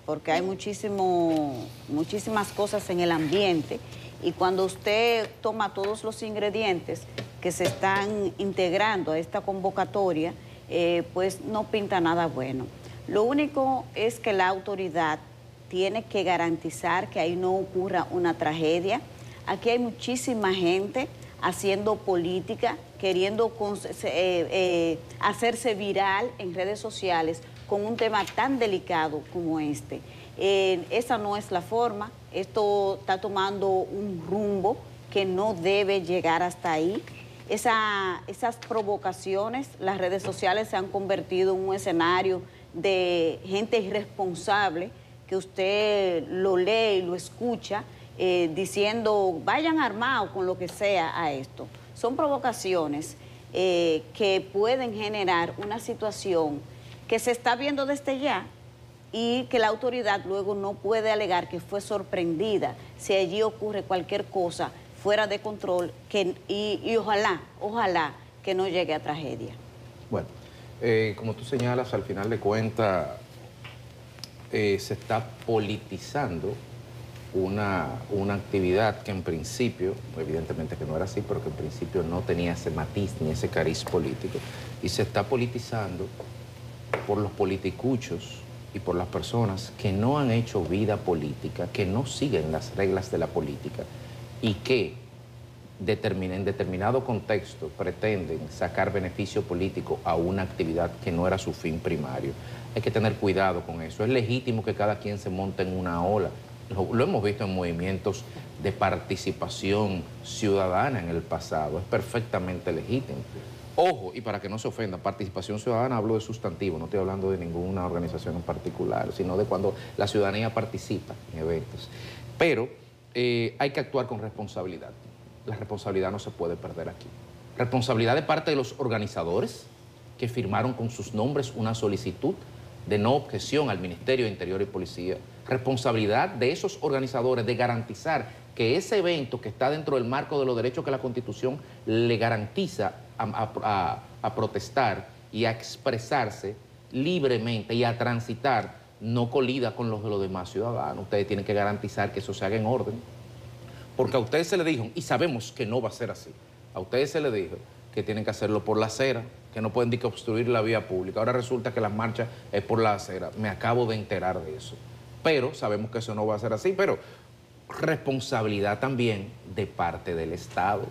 porque hay muchísimas cosas en el ambiente, y cuando usted toma todos los ingredientes que se están integrando a esta convocatoria, pues no pinta nada bueno. Lo único es que la autoridad tiene que garantizar que ahí no ocurra una tragedia. Aquí hay muchísima gente haciendo política, queriendo hacerse viral en redes sociales con un tema tan delicado como este. Esa no es la forma. Esto está tomando un rumbo que no debe llegar hasta ahí. esas provocaciones. Las redes sociales se han convertido en un escenario de gente irresponsable que usted lo lee y lo escucha diciendo vayan armados con lo que sea a esto. Son provocaciones que pueden generar una situación que se está viendo desde ya y que la autoridad luego no puede alegar que fue sorprendida si allí ocurre cualquier cosa fuera de control y ojalá que no llegue a tragedia. Bueno, como tú señalas, al final de cuentas se está politizando una actividad que en principio, evidentemente que no era así, pero que en principio no tenía ese matiz ni ese cariz político, y se está politizando por los politicuchos y por las personas que no han hecho vida política, que no siguen las reglas de la política y que en determinado contexto pretenden sacar beneficio político a una actividad que no era su fin primario. Hay que tener cuidado con eso. Es legítimo que cada quien se monte en una ola. Lo hemos visto en movimientos de participación ciudadana en el pasado. Es perfectamente legítimo. Ojo, y para que no se ofenda, participación ciudadana hablo de sustantivo, no estoy hablando de ninguna organización en particular, sino de cuando la ciudadanía participa en eventos. Pero hay que actuar con responsabilidad. La responsabilidad no se puede perder aquí. Responsabilidad de parte de los organizadores que firmaron con sus nombres una solicitud de no objeción al Ministerio de Interior y Policía. Responsabilidad de esos organizadores de garantizar que ese evento que está dentro del marco de los derechos que la Constitución le garantiza a protestar y a expresarse libremente y a transitar no colida con los de los demás ciudadanos. Ustedes tienen que garantizar que eso se haga en orden. Porque a ustedes se les dijo, y sabemos que no va a ser así, a ustedes se les dijo que tienen que hacerlo por la acera, que no pueden ni que obstruir la vía pública. Ahora resulta que la marcha es por la acera. Me acabo de enterar de eso. Pero sabemos que eso no va a ser así, pero responsabilidad también de parte del Estado,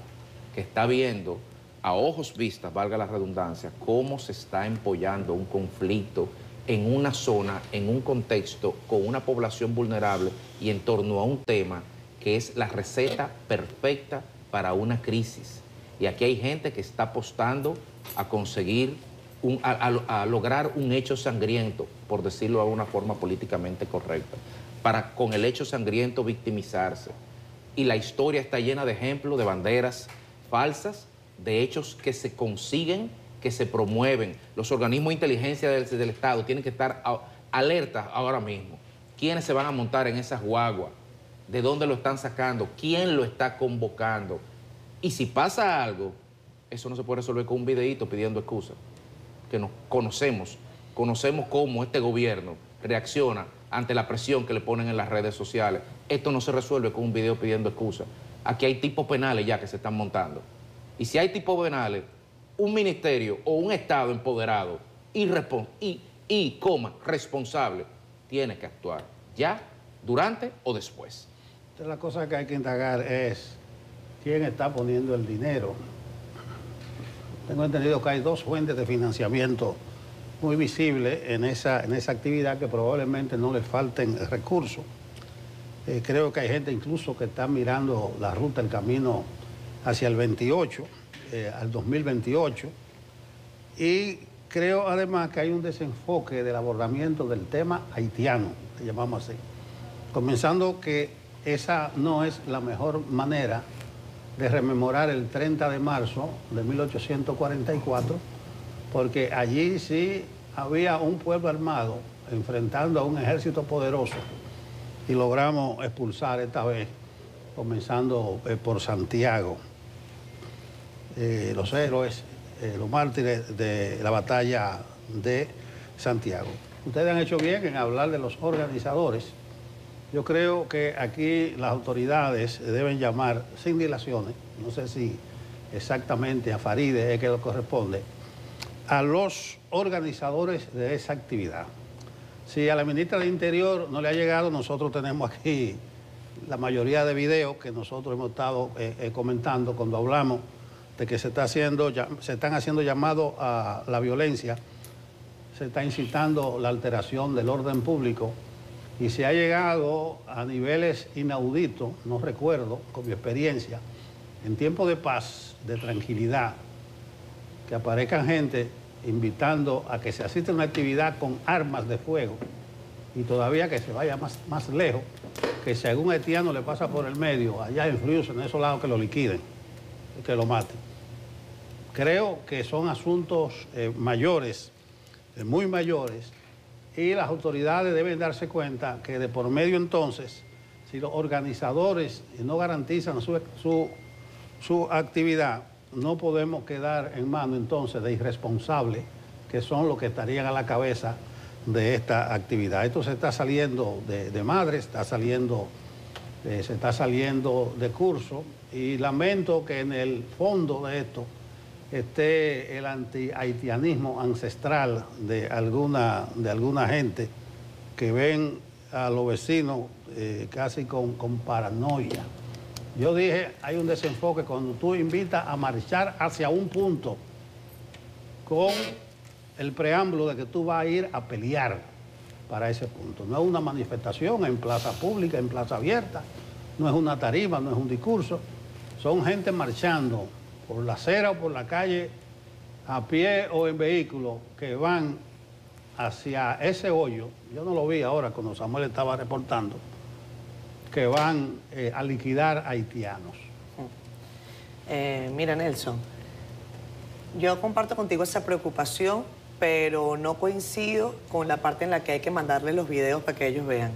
que está viendo a ojos vistas, valga la redundancia, cómo se está empollando un conflicto en una zona, en un contexto, con una población vulnerable y en torno a un tema que es la receta perfecta para una crisis. Y aquí hay gente que está apostando a conseguir, a lograr un hecho sangriento, por decirlo de una forma políticamente correcta, para con el hecho sangriento victimizarse. Y la historia está llena de ejemplos de banderas falsas, de hechos que se consiguen, que se promueven. Los organismos de inteligencia del Estado tienen que estar alertas ahora mismo. ¿Quiénes se van a montar en esas guaguas? ¿De dónde lo están sacando? ¿Quién lo está convocando? Y si pasa algo, eso no se puede resolver con un videíto pidiendo excusas. Que nos conocemos cómo este gobierno reacciona ante la presión que le ponen en las redes sociales. Esto no se resuelve con un video pidiendo excusas. Aquí hay tipos penales ya que se están montando. Y si hay tipos penales, un ministerio o un Estado empoderado responsable tiene que actuar ya, durante o después. La cosa que hay que indagar es quién está poniendo el dinero. Tengo entendido que hay dos fuentes de financiamiento muy visibles en esa actividad que probablemente no le falten recursos. Creo que hay gente incluso que está mirando la ruta, el camino hacia el 28, al 2028. Y creo además que hay un desenfoque del abordamiento del tema haitiano, que llamamos así. Comenzando que esa no es la mejor manera de rememorar el 30 de marzo de 1844, porque allí sí había un pueblo armado enfrentando a un ejército poderoso y logramos expulsar esta vez, comenzando por Santiago, los héroes, los mártires de la batalla de Santiago. Ustedes han hecho bien en hablar de los organizadores. Yo creo que aquí las autoridades deben llamar sin dilaciones, no sé si exactamente a Faride es que lo corresponde, a los organizadores de esa actividad. Si a la ministra del Interior no le ha llegado, nosotros tenemos aquí la mayoría de videos que nosotros hemos estado comentando cuando hablamos de que se están haciendo llamados a la violencia, se está incitando la alteración del orden público y se ha llegado a niveles inauditos, no recuerdo con mi experiencia, en tiempos de paz, de tranquilidad, que aparezcan gente invitando a que se asista a una actividad con armas de fuego y todavía que se vaya más lejos, que si algún haitiano le pasa por el medio, allá en Friusa, en esos lados, que lo liquiden, que lo maten. Creo que son asuntos mayores, muy mayores, y las autoridades deben darse cuenta que de por medio entonces, si los organizadores no garantizan su actividad, no podemos quedar en manos entonces de irresponsables que son los que estarían a la cabeza de esta actividad. Esto se está saliendo de madre, se está saliendo de curso, y lamento que en el fondo de esto esté el anti-haitianismo ancestral de alguna gente que ven a los vecinos casi con paranoia. Yo dije, hay un desenfoque cuando tú invitas a marchar hacia un punto con el preámbulo de que tú vas a ir a pelear para ese punto. No es una manifestación en plaza pública, en plaza abierta, no es una tarima, no es un discurso. Son gente marchando por la acera o por la calle, a pie o en vehículo, que van hacia ese hoyo. Yo no lo vi ahora cuando Samuel estaba reportando, que van a liquidar haitianos. Mira, Nelson, yo comparto contigo esa preocupación, pero no coincido con la parte en la que hay que mandarles los videos para que ellos vean.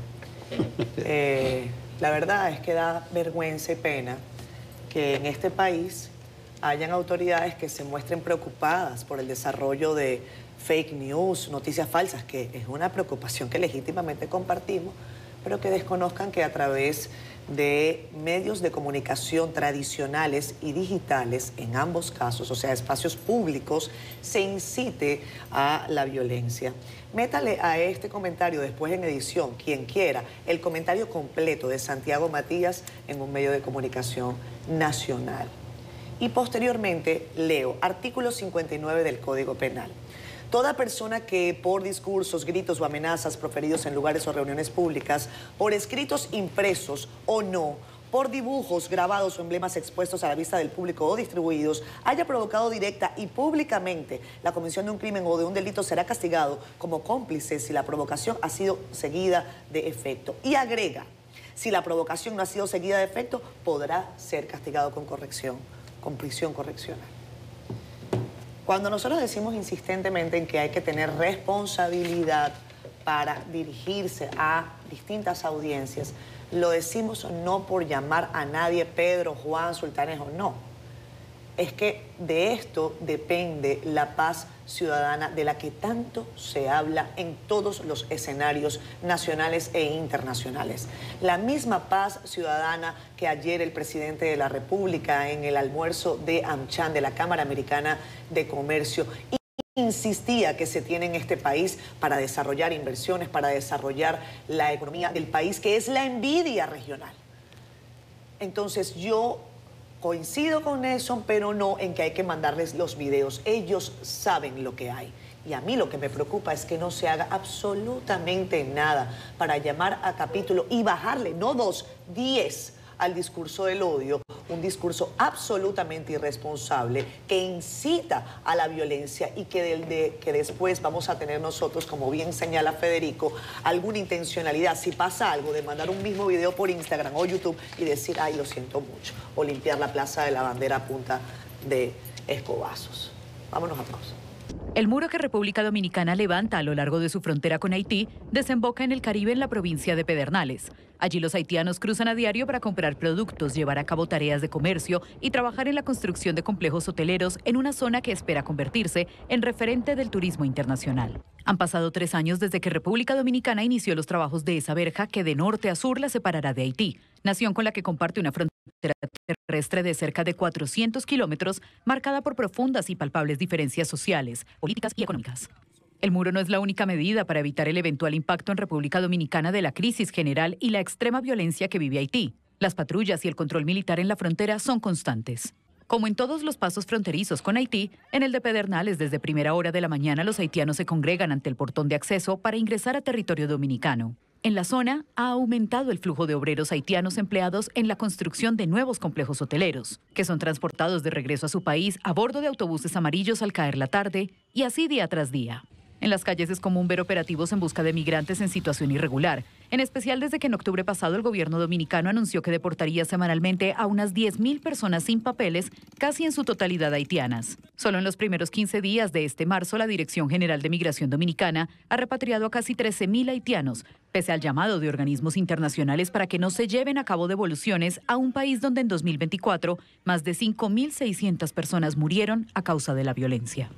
La verdad es que da vergüenza y pena que en este país hayan autoridades que se muestren preocupadas por el desarrollo de fake news, noticias falsas, que es una preocupación que legítimamente compartimos, pero que desconozcan que a través de medios de comunicación tradicionales y digitales, en ambos casos, o sea, espacios públicos, se incite a la violencia. Métale a este comentario después en edición, quien quiera, el comentario completo de Santiago Matías en un medio de comunicación nacional. Y posteriormente leo artículo 59 del Código Penal. Toda persona que por discursos, gritos o amenazas proferidos en lugares o reuniones públicas, por escritos impresos o no, por dibujos, grabados o emblemas expuestos a la vista del público o distribuidos, haya provocado directa y públicamente la comisión de un crimen o de un delito, será castigado como cómplice si la provocación ha sido seguida de efecto. Y agrega, si la provocación no ha sido seguida de efecto, podrá ser castigado con corrección, con prisión correccional. Cuando nosotros decimos insistentemente en que hay que tener responsabilidad para dirigirse a distintas audiencias, lo decimos no por llamar a nadie Pedro, Juan, Sultanejo, no. Es que de esto depende la paz ciudadana de la que tanto se habla en todos los escenarios nacionales e internacionales. La misma paz ciudadana que ayer el presidente de la República en el almuerzo de AmCham, de la Cámara Americana de Comercio, insistía que se tiene en este país para desarrollar inversiones, para desarrollar la economía del país, que es la envidia regional. Entonces yo coincido con Nelson, pero no en que hay que mandarles los videos. Ellos saben lo que hay. Y a mí lo que me preocupa es que no se haga absolutamente nada para llamar a capítulo y bajarle, no 2, 10 al discurso del odio, un discurso absolutamente irresponsable que incita a la violencia y que después vamos a tener nosotros, como bien señala Federico, alguna intencionalidad, si pasa algo, de mandar un mismo video por Instagram o YouTube y decir, ay, lo siento mucho, o limpiar la Plaza de la Bandera a punta de escobazos. Vámonos a pausa. El muro que República Dominicana levanta a lo largo de su frontera con Haití desemboca en el Caribe, en la provincia de Pedernales. Allí los haitianos cruzan a diario para comprar productos, llevar a cabo tareas de comercio y trabajar en la construcción de complejos hoteleros en una zona que espera convertirse en referente del turismo internacional. Han pasado 3 años desde que República Dominicana inició los trabajos de esa verja que de norte a sur la separará de Haití, nación con la que comparte una frontera terrestre de cerca de 400 kilómetros, marcada por profundas y palpables diferencias sociales, políticas y económicas. El muro no es la única medida para evitar el eventual impacto en República Dominicana de la crisis general y la extrema violencia que vive Haití. Las patrullas y el control militar en la frontera son constantes. Como en todos los pasos fronterizos con Haití, en el de Pedernales desde primera hora de la mañana los haitianos se congregan ante el portón de acceso para ingresar a territorio dominicano. En la zona ha aumentado el flujo de obreros haitianos empleados en la construcción de nuevos complejos hoteleros, que son transportados de regreso a su país a bordo de autobuses amarillos al caer la tarde y así día tras día. En las calles es común ver operativos en busca de migrantes en situación irregular, en especial desde que en octubre pasado el gobierno dominicano anunció que deportaría semanalmente a unas 10.000 personas sin papeles, casi en su totalidad haitianas. Solo en los primeros 15 días de este marzo, la Dirección General de Migración Dominicana ha repatriado a casi 13.000 haitianos, pese al llamado de organismos internacionales para que no se lleven a cabo devoluciones a un país donde en 2024 más de 5.600 personas murieron a causa de la violencia.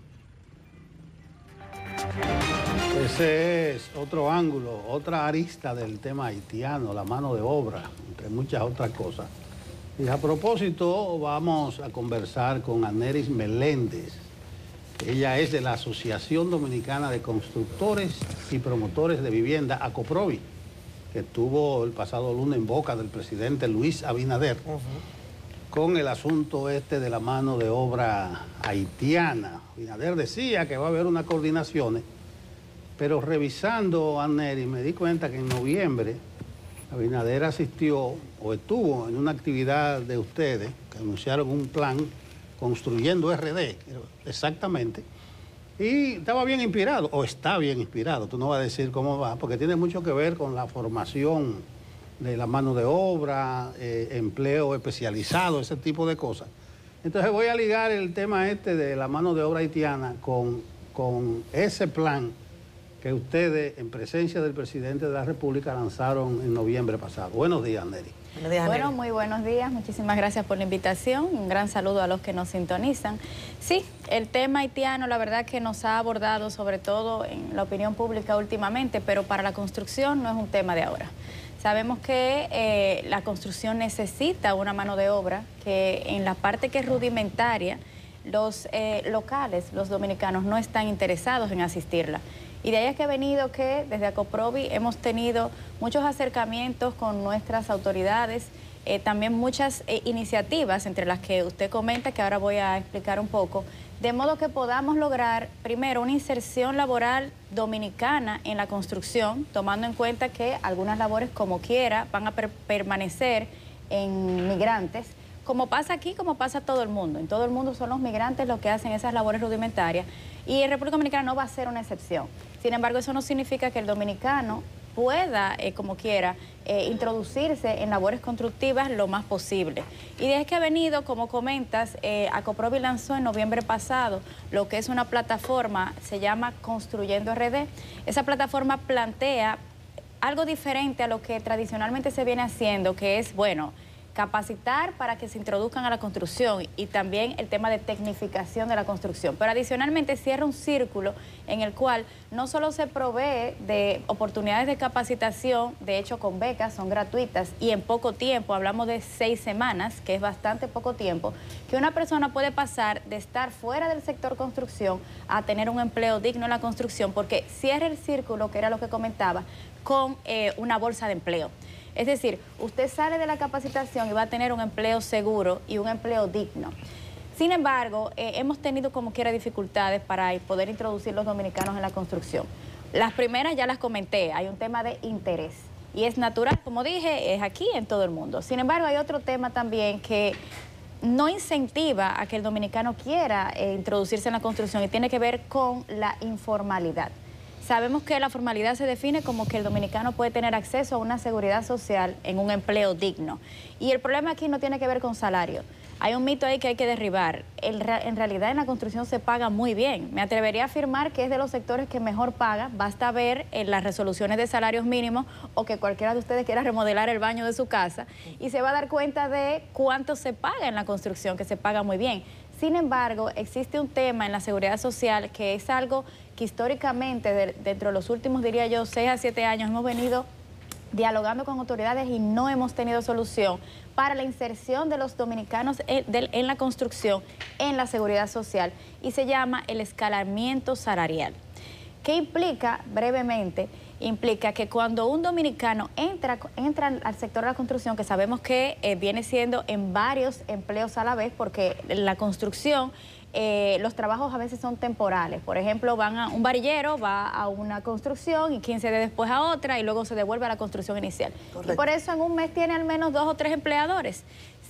Ese es otro ángulo, otra arista del tema haitiano, la mano de obra, entre muchas otras cosas. Y a propósito, vamos a conversar con Aneris Meléndez. Ella es de la Asociación Dominicana de Constructores y Promotores de Vivienda, ACOPROVI, que estuvo el pasado lunes en boca del presidente Luis Abinader, con el asunto este de la mano de obra haitiana. Abinader decía que va a haber unas coordinaciones, pero revisando a Nery me di cuenta que en noviembre Abinader asistió o estuvo en una actividad de ustedes que anunciaron un plan construyendo RD, exactamente, y estaba bien inspirado, o está bien inspirado, tú no vas a decir cómo va, porque tiene mucho que ver con la formación de la mano de obra, empleo especializado, ese tipo de cosas. Entonces voy a ligar el tema este de la mano de obra haitiana con ese plan que ustedes, en presencia del presidente de la República, lanzaron en noviembre pasado. Buenos días, Nery. Buenos días, bueno, muy buenos días. Muchísimas gracias por la invitación. Un gran saludo a los que nos sintonizan. Sí, el tema haitiano, la verdad que nos ha abordado, sobre todo en la opinión pública últimamente, pero para la construcción no es un tema de ahora. Sabemos que la construcción necesita una mano de obra, que en la parte que es rudimentaria, los locales, los dominicanos, no están interesados en asistirla. Y de ahí es que ha venido que desde ACOPROVI hemos tenido muchos acercamientos con nuestras autoridades, también muchas iniciativas, entre las que usted comenta, que ahora voy a explicar un poco, de modo que podamos lograr, primero, una inserción laboral dominicana en la construcción, tomando en cuenta que algunas labores, como quiera, van a permanecer en migrantes, como pasa aquí, como pasa todo el mundo. En todo el mundo son los migrantes los que hacen esas labores rudimentarias, y en República Dominicana no va a ser una excepción. Sin embargo, eso no significa que el dominicano pueda, como quiera, introducirse en labores constructivas lo más posible. Y desde que ha venido, como comentas, ACOPROVI lanzó en noviembre pasado lo que es una plataforma, se llama Construyendo RD. Esa plataforma plantea algo diferente a lo que tradicionalmente se viene haciendo, que es, bueno, capacitar para que se introduzcan a la construcción y también el tema de tecnificación de la construcción. Pero adicionalmente cierra un círculo en el cual no solo se provee de oportunidades de capacitación, de hecho con becas, son gratuitas y en poco tiempo, hablamos de 6 semanas, que es bastante poco tiempo, que una persona puede pasar de estar fuera del sector construcción a tener un empleo digno en la construcción, porque cierra el círculo, que era lo que comentaba, con una bolsa de empleo. Es decir, usted sale de la capacitación y va a tener un empleo seguro y un empleo digno. Sin embargo, hemos tenido como quiera dificultades para poder introducir los dominicanos en la construcción. Las primeras ya las comenté, hay un tema de interés y es natural, como dije, es aquí en todo el mundo. Sin embargo, hay otro tema también que no incentiva a que el dominicano quiera introducirse en la construcción y tiene que ver con la informalidad. Sabemos que la formalidad se define como que el dominicano puede tener acceso a una seguridad social en un empleo digno. Y el problema aquí no tiene que ver con salario. Hay un mito ahí que hay que derribar. En realidad en la construcción se paga muy bien. Me atrevería a afirmar que es de los sectores que mejor paga. Basta ver en las resoluciones de salarios mínimos o que cualquiera de ustedes quiera remodelar el baño de su casa y se va a dar cuenta de cuánto se paga en la construcción, que se paga muy bien. Sin embargo, existe un tema en la seguridad social que es algo que históricamente, dentro de los últimos, diría yo, 6 a 7 años, hemos venido dialogando con autoridades y no hemos tenido solución para la inserción de los dominicanos en la construcción, en la seguridad social, y se llama el escalamiento salarial. ¿Qué implica brevemente? implica que cuando un dominicano entra al sector de la construcción, que sabemos que viene siendo en varios empleos a la vez, porque la construcción, los trabajos a veces son temporales. Por ejemplo, un varillero va a una construcción y 15 días después a otra y luego se devuelve a la construcción inicial. Correcto. Y por eso en un mes tiene al menos 2 o 3 empleadores.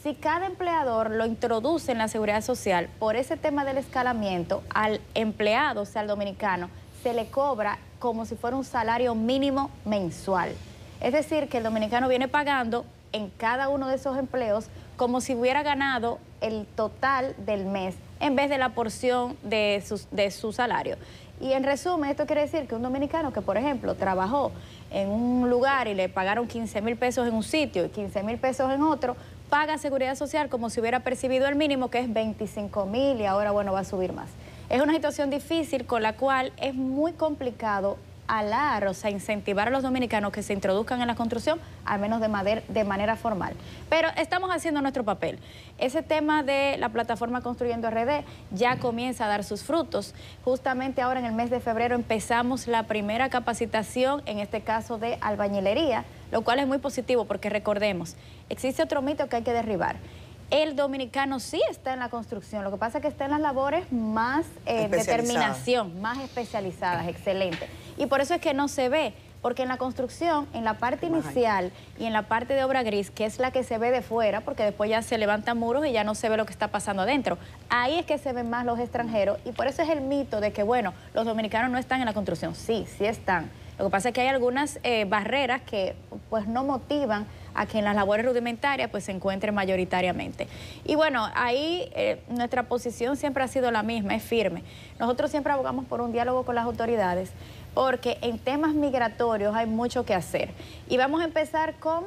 Si cada empleador lo introduce en la seguridad social, por ese tema del escalamiento, al empleado, o sea, al dominicano, se le cobra como si fuera un salario mínimo mensual. Es decir, que el dominicano viene pagando en cada uno de esos empleos como si hubiera ganado el total del mes en vez de la porción de su salario. Y en resumen, esto quiere decir que un dominicano que, por ejemplo, trabajó en un lugar y le pagaron 15,000 pesos en un sitio y 15,000 pesos en otro, paga seguridad social como si hubiera percibido el mínimo, que es 25,000, y ahora, bueno, va a subir más. Es una situación difícil con la cual es muy complicado incentivar a los dominicanos que se introduzcan en la construcción, al menos de manera formal. Pero estamos haciendo nuestro papel. Ese tema de la plataforma Construyendo RD ya comienza a dar sus frutos. Justamente ahora en el mes de febrero empezamos la primera capacitación, en este caso de albañilería, lo cual es muy positivo porque recordemos, existe otro mito que hay que derribar. El dominicano sí está en la construcción, lo que pasa es que está en las labores más determinación, más especializadas, excelente. Y por eso es que no se ve, porque en la construcción, en la parte inicial y en la parte de obra gris, que es la que se ve de fuera, porque después ya se levantan muros y ya no se ve lo que está pasando adentro, ahí es que se ven más los extranjeros, y por eso es el mito de que, bueno, los dominicanos no están en la construcción. Sí, sí están. Lo que pasa es que hay algunas barreras que pues no motivan a que en las labores rudimentarias pues se encuentren mayoritariamente. Y bueno, ahí nuestra posición siempre ha sido la misma, es firme. Nosotros siempre abogamos por un diálogo con las autoridades, porque en temas migratorios hay mucho que hacer. Y vamos a empezar con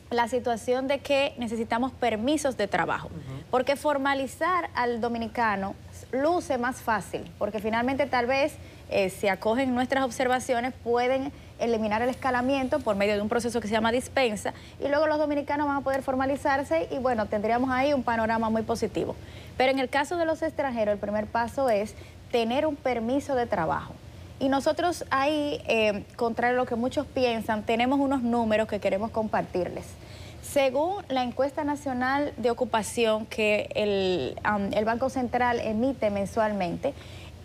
la situación de que necesitamos permisos de trabajo, porque formalizar al dominicano luce más fácil, porque finalmente tal vez si acogen nuestras observaciones pueden eliminar el escalamiento por medio de un proceso que se llama dispensa, y luego los dominicanos van a poder formalizarse y bueno, tendríamos ahí un panorama muy positivo. Pero en el caso de los extranjeros, el primer paso es tener un permiso de trabajo. Y nosotros ahí, contrario a lo que muchos piensan, tenemos unos números que queremos compartirles. Según la encuesta nacional de ocupación que el Banco Central emite mensualmente,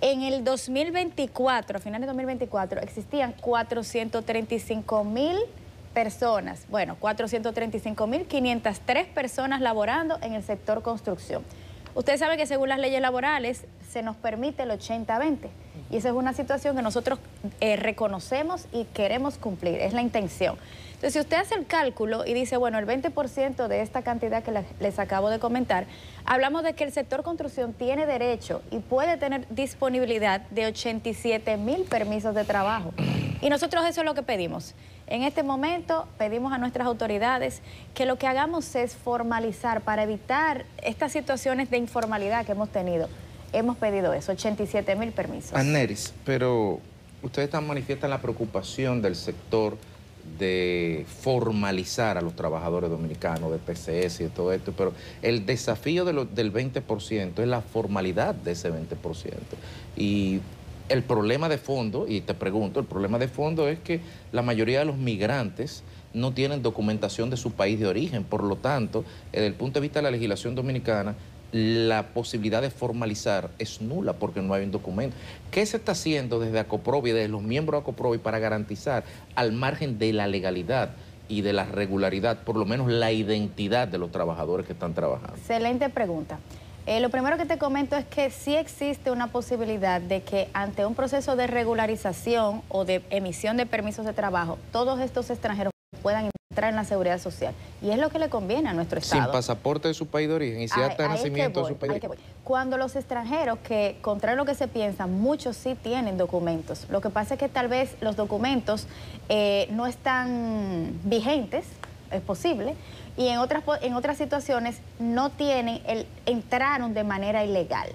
en el 2024, a finales de 2024, existían 435,000 personas, bueno, 435,503 personas laborando en el sector construcción. Ustedes saben que según las leyes laborales se nos permite el 80-20, y esa es una situación que nosotros reconocemos y queremos cumplir, es la intención. Entonces, si usted hace el cálculo y dice, bueno, el 20% de esta cantidad que les acabo de comentar, hablamos de que el sector construcción tiene derecho y puede tener disponibilidad de 87,000 permisos de trabajo. Y nosotros eso es lo que pedimos. En este momento pedimos a nuestras autoridades que lo que hagamos es formalizar para evitar estas situaciones de informalidad que hemos tenido. Hemos pedido eso, 87,000 permisos. Aneris, pero ustedes manifiestan la preocupación del sector de formalizar a los trabajadores dominicanos, de PCS y de todo esto, pero el desafío del 20% es la formalidad de ese 20%. Y el problema de fondo, y te pregunto, el problema de fondo es que la mayoría de los migrantes no tienen documentación de su país de origen, por lo tanto, desde el punto de vista de la legislación dominicana, la posibilidad de formalizar es nula porque no hay un documento. ¿Qué se está haciendo desde ACOPROVI, desde los miembros de ACOPROVI, para garantizar, al margen de la legalidad y de la regularidad, por lo menos la identidad de los trabajadores que están trabajando? Excelente pregunta. Lo primero que te comento es que sí existe una posibilidad de que ante un proceso de regularización o de emisión de permisos de trabajo, todos estos extranjeros puedan entrar en la seguridad social. Y es lo que le conviene a nuestro Estado. Sin pasaporte de su país de origen y sin acta de nacimiento de su país de origen. Cuando los extranjeros, que contrario a lo que se piensa, muchos sí tienen documentos. Lo que pasa es que tal vez los documentos no están vigentes, es posible, y en otras situaciones no tienen, entraron de manera ilegal.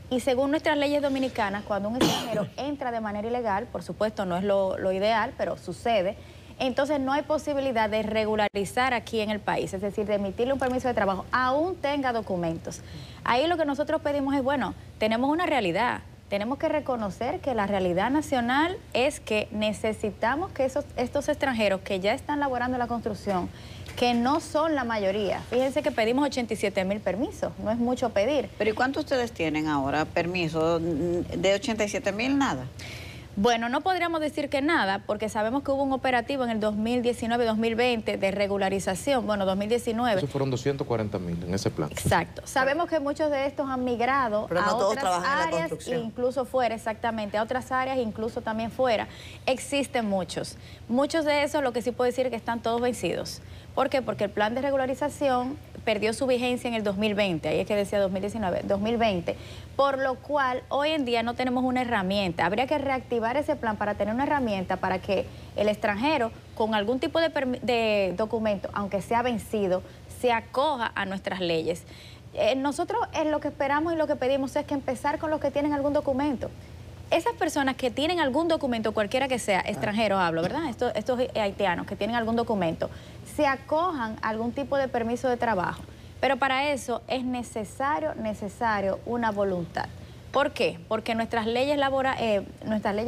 Y según nuestras leyes dominicanas, cuando un extranjero entra de manera ilegal, por supuesto no es lo ideal, pero sucede, entonces no hay posibilidad de regularizar aquí en el país, es decir, de emitirle un permiso de trabajo, aún tenga documentos. Ahí lo que nosotros pedimos es, bueno, tenemos una realidad. tenemos que reconocer que la realidad nacional es que necesitamos que estos extranjeros que ya están laborando en la construcción, que no son la mayoría. Fíjense que pedimos 87,000 permisos, no es mucho pedir. ¿Pero y cuánto ustedes tienen ahora permiso? ¿De 87,000 nada? Bueno, no podríamos decir que nada, porque sabemos que hubo un operativo en el 2019-2020 de regularización, bueno, 2019. Eso fueron 240,000 en ese plan. Exacto. Sabemos que muchos de estos han migrado pero no a todos otras trabajan en la áreas, construcción. incluso fuera, exactamente, a otras áreas, incluso también fuera. Existen muchos. Muchos de esos, lo que sí puedo decir es que están todos vencidos. ¿Por qué? Porque el plan de regularización perdió su vigencia en el 2020, ahí es que decía 2019, 2020, por lo cual hoy en día no tenemos una herramienta. Habría que reactivar ese plan para tener una herramienta para que el extranjero con algún tipo de documento, aunque sea vencido, se acoja a nuestras leyes. Nosotros lo que esperamos y lo que pedimos es que empezar con los que tienen algún documento. Esas personas que tienen algún documento, cualquiera que sea, extranjeros hablo, ¿verdad? Estos haitianos que tienen algún documento, se acojan a algún tipo de permiso de trabajo. Pero para eso es necesario una voluntad. ¿Por qué? Porque nuestras leyes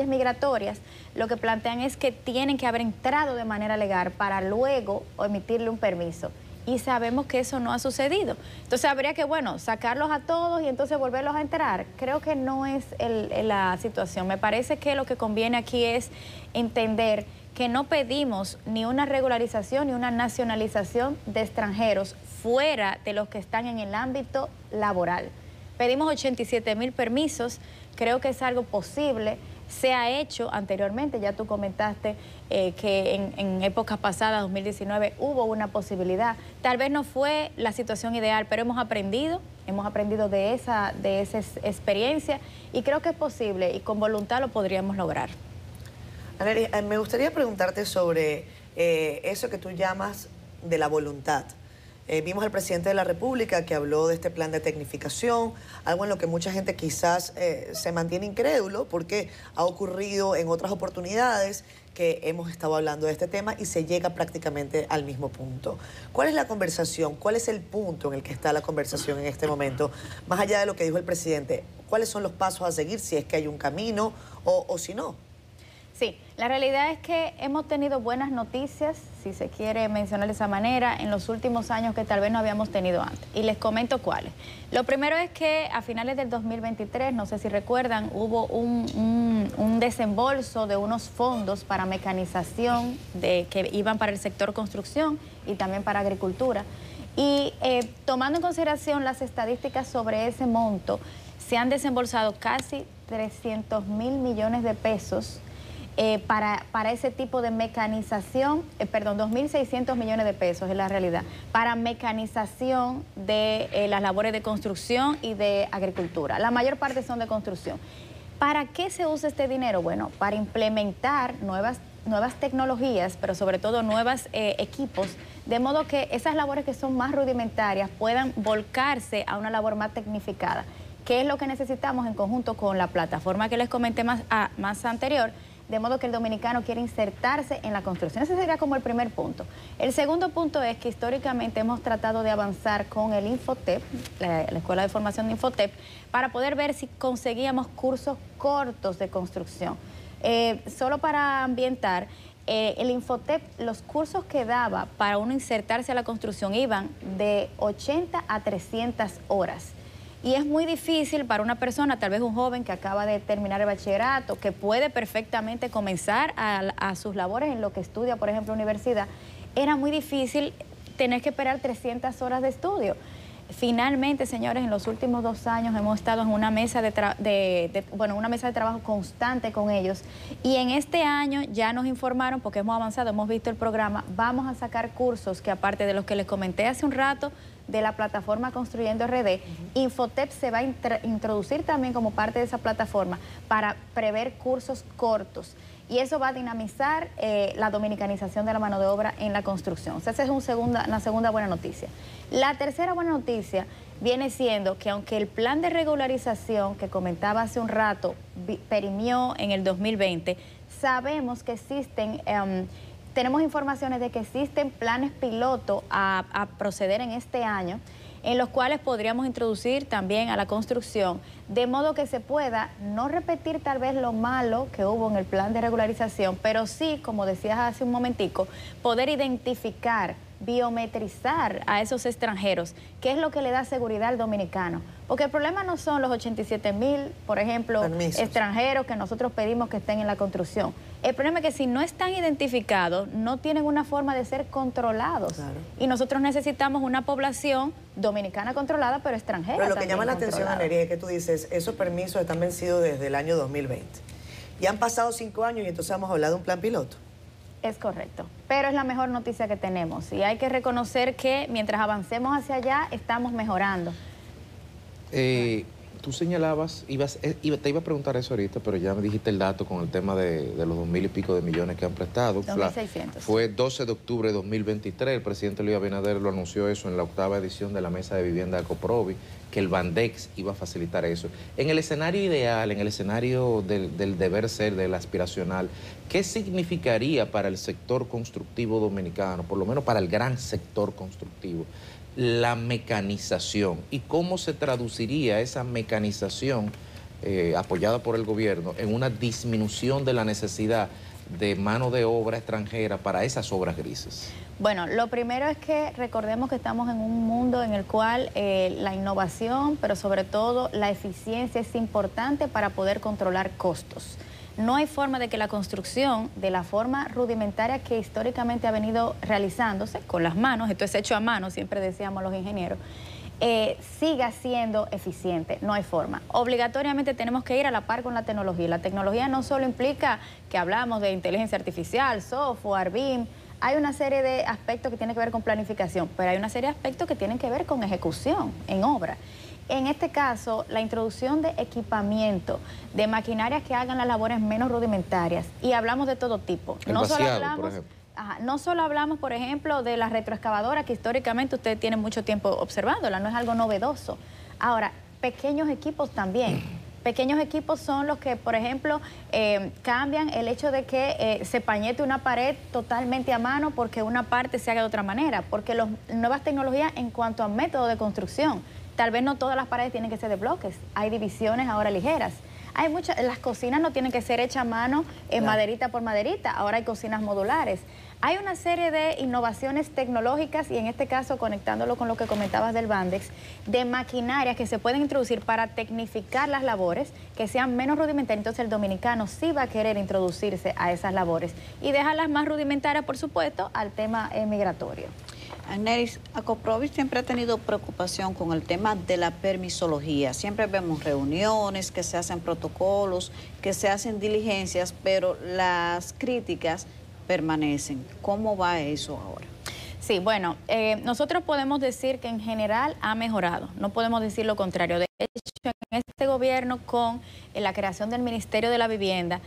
migratorias lo que plantean es que tienen que haber entrado de manera legal para luego emitirle un permiso. Y sabemos que eso no ha sucedido. Entonces habría que, bueno, sacarlos a todos y entonces volverlos a entrar. Creo que no es la situación. Me parece que lo que conviene aquí es entender que no pedimos ni una regularización ni una nacionalización de extranjeros fuera de los que están en el ámbito laboral. Pedimos 87,000 permisos, creo que es algo posible. Se ha hecho anteriormente, ya tú comentaste que en épocas pasadas, 2019, hubo una posibilidad. Tal vez no fue la situación ideal, pero hemos aprendido de esa experiencia y creo que es posible y con voluntad lo podríamos lograr. Anery, me gustaría preguntarte sobre eso que tú llamas de la voluntad. Vimos al presidente de la República que habló de este plan de tecnificación, algo en lo que mucha gente quizás se mantiene incrédulo porque ha ocurrido en otras oportunidades que hemos estado hablando de este tema y se llega prácticamente al mismo punto. ¿Cuál es la conversación? ¿Cuál es el punto en el que está la conversación en este momento? Más allá de lo que dijo el presidente, ¿cuáles son los pasos a seguir si es que hay un camino o si no? Sí, la realidad es que hemos tenido buenas noticias, si se quiere mencionar de esa manera, en los últimos años que tal vez no habíamos tenido antes. Y les comento cuáles. Lo primero es que a finales del 2023, no sé si recuerdan, hubo un desembolso de unos fondos para mecanización que iban para el sector construcción y también para agricultura. Y tomando en consideración las estadísticas sobre ese monto, se han desembolsado casi 300,000 millones de pesos para ese tipo de mecanización, 2.600 millones de pesos es la realidad, para mecanización de las labores de construcción y de agricultura. La mayor parte son de construcción. ¿Para qué se usa este dinero? Bueno, para implementar nuevas tecnologías, pero sobre todo nuevos equipos, de modo que esas labores que son más rudimentarias puedan volcarse a una labor más tecnificada. ¿Qué es lo que necesitamos en conjunto con la plataforma que les comenté más anterior? De modo que el dominicano quiere insertarse en la construcción. Ese sería como el primer punto. El segundo punto es que históricamente hemos tratado de avanzar con el Infotep, la Escuela de Formación de Infotep, para poder ver si conseguíamos cursos cortos de construcción. Solo para ambientar, el Infotep, los cursos que daba para uno insertarse a la construcción iban de 80 a 300 horas. Y es muy difícil para una persona, tal vez un joven que acaba de terminar el bachillerato, que puede perfectamente comenzar a sus labores en lo que estudia, por ejemplo, universidad. Era muy difícil tener que esperar 300 horas de estudio. Finalmente, señores, en los últimos 2 años hemos estado en una mesa una mesa de trabajo constante con ellos. Y en este año ya nos informaron, porque hemos avanzado, hemos visto el programa, vamos a sacar cursos que aparte de los que les comenté hace un rato, de la plataforma Construyendo RD, Infotep se va a introducir también como parte de esa plataforma para prever cursos cortos. Y eso va a dinamizar la dominicanización de la mano de obra en la construcción. O sea, esa es una segunda buena noticia. La tercera buena noticia viene siendo que aunque el plan de regularización que comentaba hace un rato perimió en el 2020, sabemos que existen... tenemos informaciones de que existen planes piloto a proceder en este año en los cuales podríamos introducir también a la construcción, de modo que se pueda no repetir tal vez lo malo que hubo en el plan de regularización, pero sí, como decías hace un momentico, poder identificar, biometrizar a esos extranjeros, que es lo que le da seguridad al dominicano. Porque el problema no son los 87.000, por ejemplo, extranjeros que nosotros pedimos que estén en la construcción. El problema es que si no están identificados, no tienen una forma de ser controlados. Claro. Y nosotros necesitamos una población dominicana controlada, pero extranjera. Pero lo que llama la atención, Aneris, es que tú dices, esos permisos están vencidos desde el año 2020. Y han pasado 5 años y entonces hemos hablado de un plan piloto. Es correcto, pero es la mejor noticia que tenemos y hay que reconocer que mientras avancemos hacia allá estamos mejorando. Tú señalabas, te iba a preguntar eso ahorita, pero ya me dijiste el dato con el tema de los 2.000 y pico de millones que han prestado. 2.600. Fue 12 de octubre de 2023, el presidente Luis Abinader lo anunció eso en la 8ª edición de la Mesa de Vivienda de Acoprovi, que el Bandex iba a facilitar eso. En el escenario ideal, en el escenario del deber ser, del aspiracional, ¿qué significaría para el sector constructivo dominicano, por lo menos para el gran sector constructivo, la mecanización? ¿Y cómo se traduciría esa mecanización apoyada por el gobierno en una disminución de la necesidad de mano de obra extranjera para esas obras grises? Bueno, lo primero es que recordemos que estamos en un mundo en el cual la innovación, pero sobre todo la eficiencia es importante para poder controlar costos. No hay forma de que la construcción, de la forma rudimentaria que históricamente ha venido realizándose con las manos, esto es hecho a mano, siempre decíamos los ingenieros, siga siendo eficiente. No hay forma. Obligatoriamente tenemos que ir a la par con la tecnología. La tecnología no solo implica que hablamos de inteligencia artificial, software, BIM. Hay una serie de aspectos que tienen que ver con planificación, pero hay una serie de aspectos que tienen que ver con ejecución en obra. En este caso, la introducción de equipamiento, de maquinarias que hagan las labores menos rudimentarias, y hablamos de todo tipo. No solo hablamos, por ejemplo. No solo hablamos, por ejemplo, de la retroexcavadora, que históricamente ustedes tienen mucho tiempo observándola, no es algo novedoso. Ahora, pequeños equipos también. Pequeños equipos son los que, por ejemplo, cambian el hecho de que se pañete una pared totalmente a mano porque una parte se haga de otra manera, porque las nuevas tecnologías en cuanto a método de construcción, tal vez no todas las paredes tienen que ser de bloques, hay divisiones ahora ligeras. Hay muchas, las cocinas no tienen que ser hechas a mano, maderita por maderita, ahora hay cocinas modulares. Hay una serie de innovaciones tecnológicas y en este caso, conectándolo con lo que comentabas del Bandex, de maquinarias que se pueden introducir para tecnificar las labores, que sean menos rudimentarias. Entonces el dominicano sí va a querer introducirse a esas labores y dejarlas más rudimentarias, por supuesto, al tema migratorio. Aneris, Acoprovi siempre ha tenido preocupación con el tema de la permisología. Siempre vemos reuniones, que se hacen protocolos, que se hacen diligencias, pero las críticas permanecen. ¿Cómo va eso ahora? Sí, bueno, nosotros podemos decir que en general ha mejorado, no podemos decir lo contrario. De hecho, en este gobierno, con la creación del Ministerio de la Vivienda,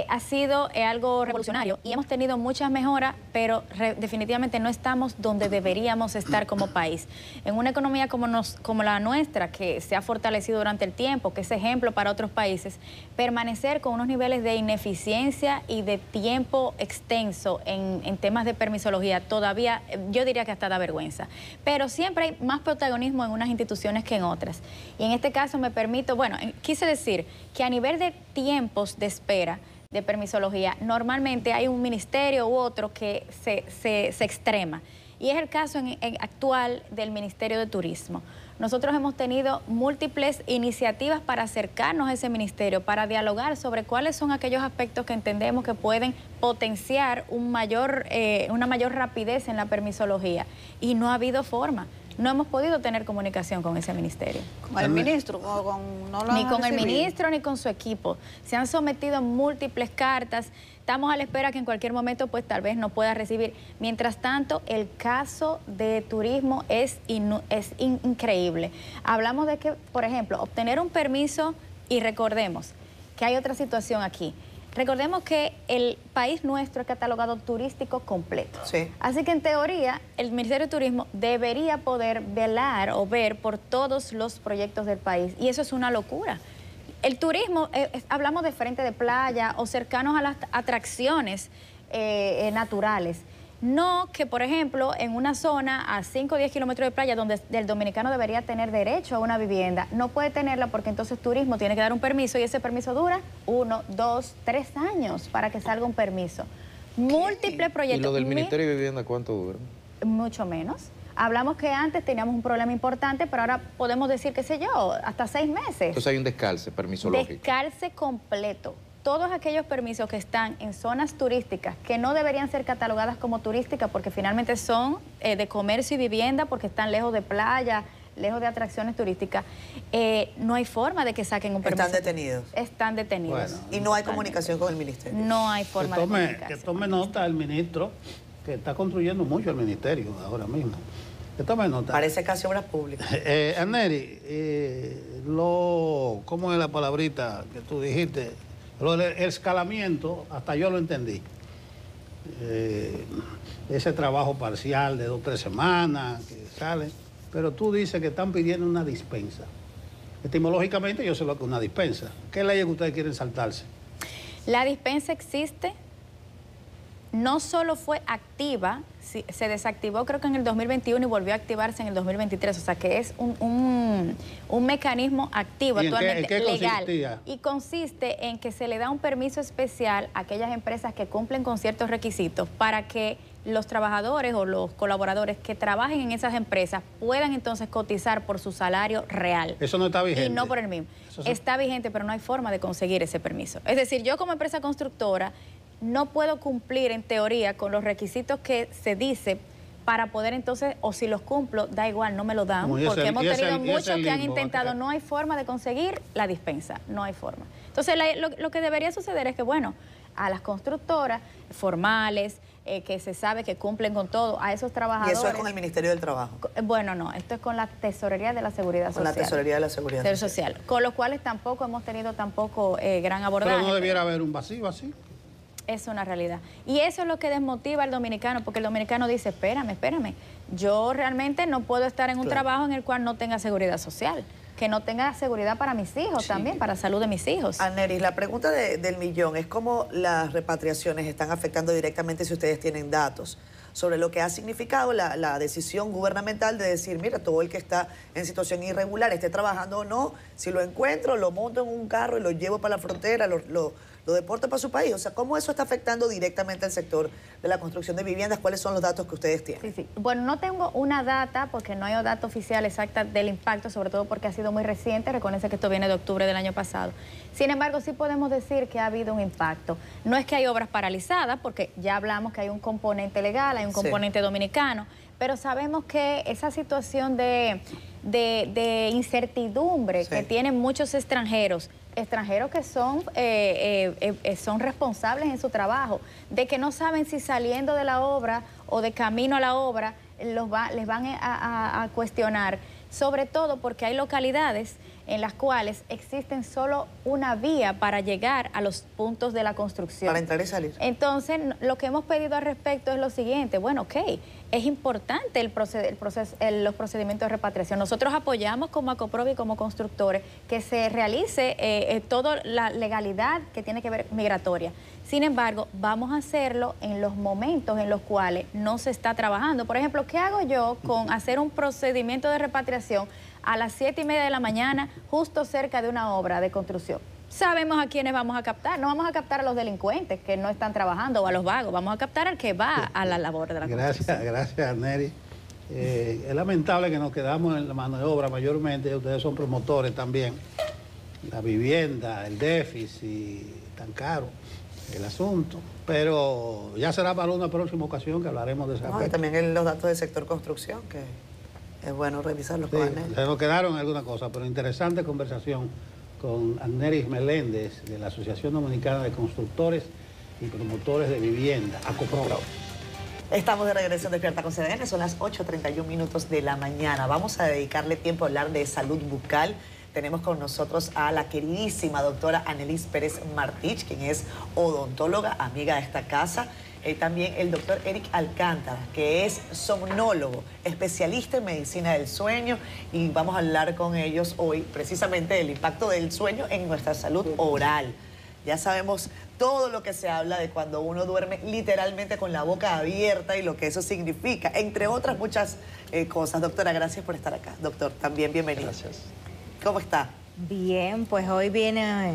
ha sido algo revolucionario y hemos tenido muchas mejoras, pero definitivamente no estamos donde deberíamos estar como país. En una economía como la nuestra, que se ha fortalecido durante el tiempo, que es ejemplo para otros países, permanecer con unos niveles de ineficiencia y de tiempo extenso en temas de permisología, todavía yo diría que hasta da vergüenza. Pero siempre hay más protagonismo en unas instituciones que en otras. Y en este caso me permito, bueno, quise decir que a nivel de tiempos de espera, de permisología, normalmente hay un ministerio u otro que se extrema. Y es el caso actual del Ministerio de Turismo. Nosotros hemos tenido múltiples iniciativas para acercarnos a ese ministerio, para dialogar sobre cuáles son aquellos aspectos que entendemos que pueden potenciar una mayor rapidez en la permisología. Y no ha habido forma. No hemos podido tener comunicación con ese ministerio. ¿Con el ministro? Ni con el ministro ni con su equipo. Se han sometido múltiples cartas. Estamos a la espera que en cualquier momento pues tal vez no pueda recibir. Mientras tanto, el caso de turismo es increíble. Hablamos de que, por ejemplo, obtener un permiso, y recordemos que hay otra situación aquí. Recordemos que el país nuestro es catalogado turístico completo. Sí. Así que en teoría el Ministerio de Turismo debería poder velar o ver por todos los proyectos del país. Y eso es una locura. El turismo, hablamos de frente de playa o cercanos a las atracciones naturales. No que, por ejemplo, en una zona a 5 o 10 kilómetros de playa donde el dominicano debería tener derecho a una vivienda, no puede tenerla porque entonces turismo tiene que dar un permiso y ese permiso dura 1, 2, 3 años para que salga un permiso. Múltiples proyectos. ¿Y lo del Ministerio de Vivienda cuánto dura? Mucho menos. Hablamos que antes teníamos un problema importante, pero ahora podemos decir, qué sé yo, hasta 6 meses. Entonces hay un descalce permisológico. Descalce completo. Todos aquellos permisos que están en zonas turísticas que no deberían ser catalogadas como turísticas porque finalmente son de comercio y vivienda porque están lejos de playa, lejos de atracciones turísticas, no hay forma de que saquen un permiso. Están detenidos. Están detenidos. Bueno, y no hay comunicación con el ministerio. No hay forma de comunicarse. Que tome nota el ministro, que está construyendo mucho el ministerio ahora mismo. Que tome nota. Parece casi obras públicas. Anneri, ¿cómo es la palabrita que tú dijiste? El escalamiento, hasta yo lo entendí. Ese trabajo parcial de 2 o 3 semanas que sale, pero tú dices que están pidiendo una dispensa. Etimológicamente yo sé lo que es una dispensa. ¿Qué leyes que ustedes quieren saltarse? La dispensa existe, no solo fue activa, se desactivó creo que en el 2021 y volvió a activarse en el 2023, o sea que es un mecanismo activo actualmente, ¿En qué legal. consistía? Y consiste en que se le da un permiso especial a aquellas empresas que cumplen con ciertos requisitos para que los trabajadores o los colaboradores que trabajen en esas empresas puedan entonces cotizar por su salario real. Eso no está vigente. Y no por el mismo. Está vigente, pero no hay forma de conseguir ese permiso. Es decir, yo como empresa constructora no puedo cumplir en teoría con los requisitos que se dice para poder entonces, o si los cumplo, da igual, no me lo dan, porque hemos tenido muchos que han intentado, no hay forma de conseguir la dispensa, no hay forma. Entonces lo que debería suceder es que, bueno, a las constructoras formales, que se sabe que cumplen con todo, a esos trabajadores... ¿Y eso es con el Ministerio del Trabajo? Bueno, no, esto es con la Tesorería de la Seguridad Social. Con la Tesorería de la Seguridad Social. Con los cuales tampoco hemos tenido gran abordaje. Pero no debiera haber un vacío así. Es una realidad. Y eso es lo que desmotiva al dominicano, porque el dominicano dice, espérame, yo realmente no puedo estar en un trabajo en el cual no tenga seguridad social, que no tenga seguridad para mis hijos también, para la salud de mis hijos. Anneri, la pregunta del millón es cómo las repatriaciones están afectando directamente, si ustedes tienen datos, sobre lo que ha significado la decisión gubernamental de decir, mira, todo el que está en situación irregular, esté trabajando o no, si lo encuentro, lo monto en un carro y lo llevo para la frontera, lo deporto para su país. O sea, ¿cómo eso está afectando directamente al sector de la construcción de viviendas? ¿Cuáles son los datos que ustedes tienen? Sí. Bueno, no tengo una data, porque no hay data oficial exacta del impacto, sobre todo porque ha sido muy reciente. Recuérdense que esto viene de octubre del año pasado. Sin embargo, sí podemos decir que ha habido un impacto. No es que hay obras paralizadas, porque ya hablamos que hay un componente legal, hay un componente dominicano, pero sabemos que esa situación de incertidumbre que tienen muchos extranjeros que son responsables en su trabajo, de que no saben si saliendo de la obra o de camino a la obra les van a cuestionar, sobre todo porque hay localidades en las cuales existen solo una vía para llegar a los puntos de la construcción. Para entrar y salir. Entonces, lo que hemos pedido al respecto es lo siguiente, bueno, ok, es importante los procedimientos de repatriación. Nosotros apoyamos como ACOPROVI y como constructores que se realice toda la legalidad que tiene que ver migratoria. Sin embargo, vamos a hacerlo en los momentos en los cuales no se está trabajando. Por ejemplo, ¿qué hago yo con hacer un procedimiento de repatriación a las 7:30 de la mañana, justo cerca de una obra de construcción? Sabemos a quiénes vamos a captar. No vamos a captar a los delincuentes que no están trabajando o a los vagos. Vamos a captar al que va a la labor de la construcción. Gracias, Anneri. Es lamentable que nos quedamos en la mano de obra mayormente. Ustedes son promotores también. La vivienda, el déficit, tan caro el asunto. Pero ya será para una próxima ocasión que hablaremos de esa y también los datos del sector construcción, que es bueno revisarlos con Anneri. Se nos quedaron alguna cosa, pero interesante conversación con Anneri Meléndez de la Asociación Dominicana de Constructores y Promotores de Vivienda, ACOPROVI. Estamos de regreso en Despierta con CDN, son las 8:31 de la mañana. Vamos a dedicarle tiempo a hablar de salud bucal. Tenemos con nosotros a la queridísima doctora Anelis Pérez Martich, quien es odontóloga, amiga de esta casa. También el doctor Eric Alcántara, que es somnólogo, especialista en medicina del sueño, y vamos a hablar con ellos hoy precisamente del impacto del sueño en nuestra salud oral. Ya sabemos todo lo que se habla de cuando uno duerme literalmente con la boca abierta y lo que eso significa, entre otras muchas cosas. Doctora, gracias por estar acá. Doctor, también bienvenido. Gracias. ¿Cómo está? Bien, pues hoy viene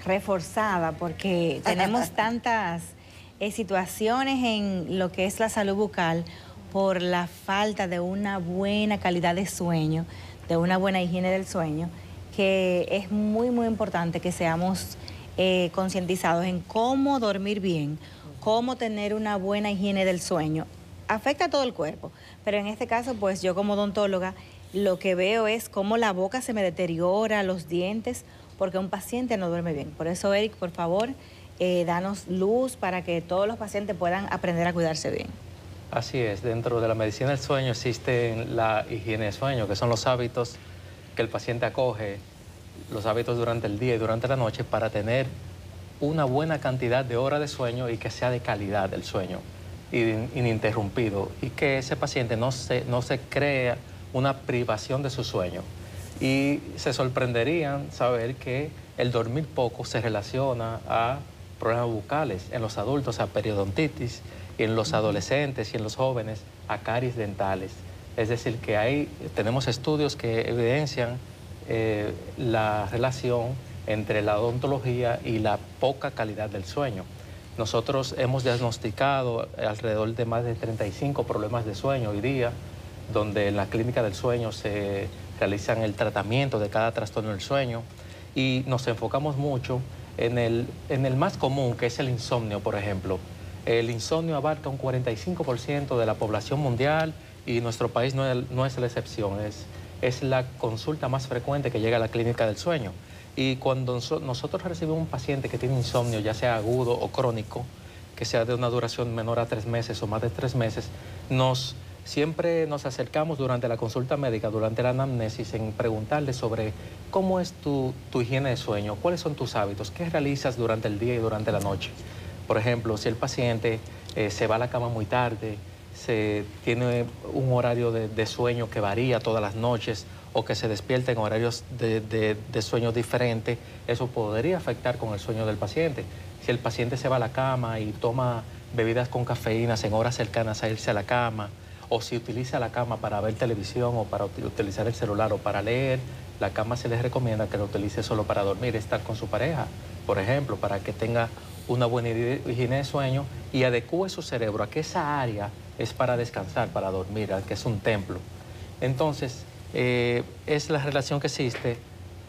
reforzada porque tenemos tantas situaciones en lo que es la salud bucal por la falta de una buena calidad de sueño, de una buena higiene del sueño, que es muy, muy importante que seamos concientizados en cómo dormir bien, cómo tener una buena higiene del sueño. Afecta a todo el cuerpo, pero en este caso, pues yo como odontóloga, lo que veo es cómo la boca se me deteriora, los dientes, porque un paciente no duerme bien. Por eso, Eric, por favor, danos luz para que todos los pacientes puedan aprender a cuidarse bien. Así es, dentro de la medicina del sueño existe la higiene de sueño, que son los hábitos que el paciente acoge, los hábitos durante el día y durante la noche para tener una buena cantidad de horas de sueño y que sea de calidad el sueño, ininterrumpido, y que ese paciente no se crea una privación de su sueño. Y se sorprenderían saber que el dormir poco se relaciona a problemas bucales en los adultos, a periodontitis, y en los adolescentes y en los jóvenes a caries dentales. Es decir, que tenemos estudios que evidencian la relación entre la odontología y la poca calidad del sueño. Nosotros hemos diagnosticado alrededor de más de 35 problemas de sueño hoy día, donde en la clínica del sueño se realizan el tratamiento de cada trastorno del sueño y nos enfocamos mucho en el más común, que es el insomnio, por ejemplo. El insomnio abarca un 45% de la población mundial y nuestro país no es la excepción. Es la consulta más frecuente que llega a la clínica del sueño. Y cuando nosotros recibimos un paciente que tiene insomnio, ya sea agudo o crónico, que sea de una duración menor a 3 meses o más de 3 meses, siempre nos acercamos durante la consulta médica, durante la anamnesis, en preguntarle sobre cómo es tu higiene de sueño, cuáles son tus hábitos, qué realizas durante el día y durante la noche. Por ejemplo, si el paciente se va a la cama muy tarde, tiene un horario de sueño que varía todas las noches o que se despierta en horarios de sueño diferentes, eso podría afectar con el sueño del paciente. Si el paciente se va a la cama y toma bebidas con cafeínas en horas cercanas a irse a la cama, o si utiliza la cama para ver televisión o para utilizar el celular o para leer, la cama se les recomienda que la utilice solo para dormir, estar con su pareja, por ejemplo, para que tenga una buena higiene de sueño y adecúe su cerebro a que esa área es para descansar, para dormir, a que es un templo. Entonces, es la relación que existe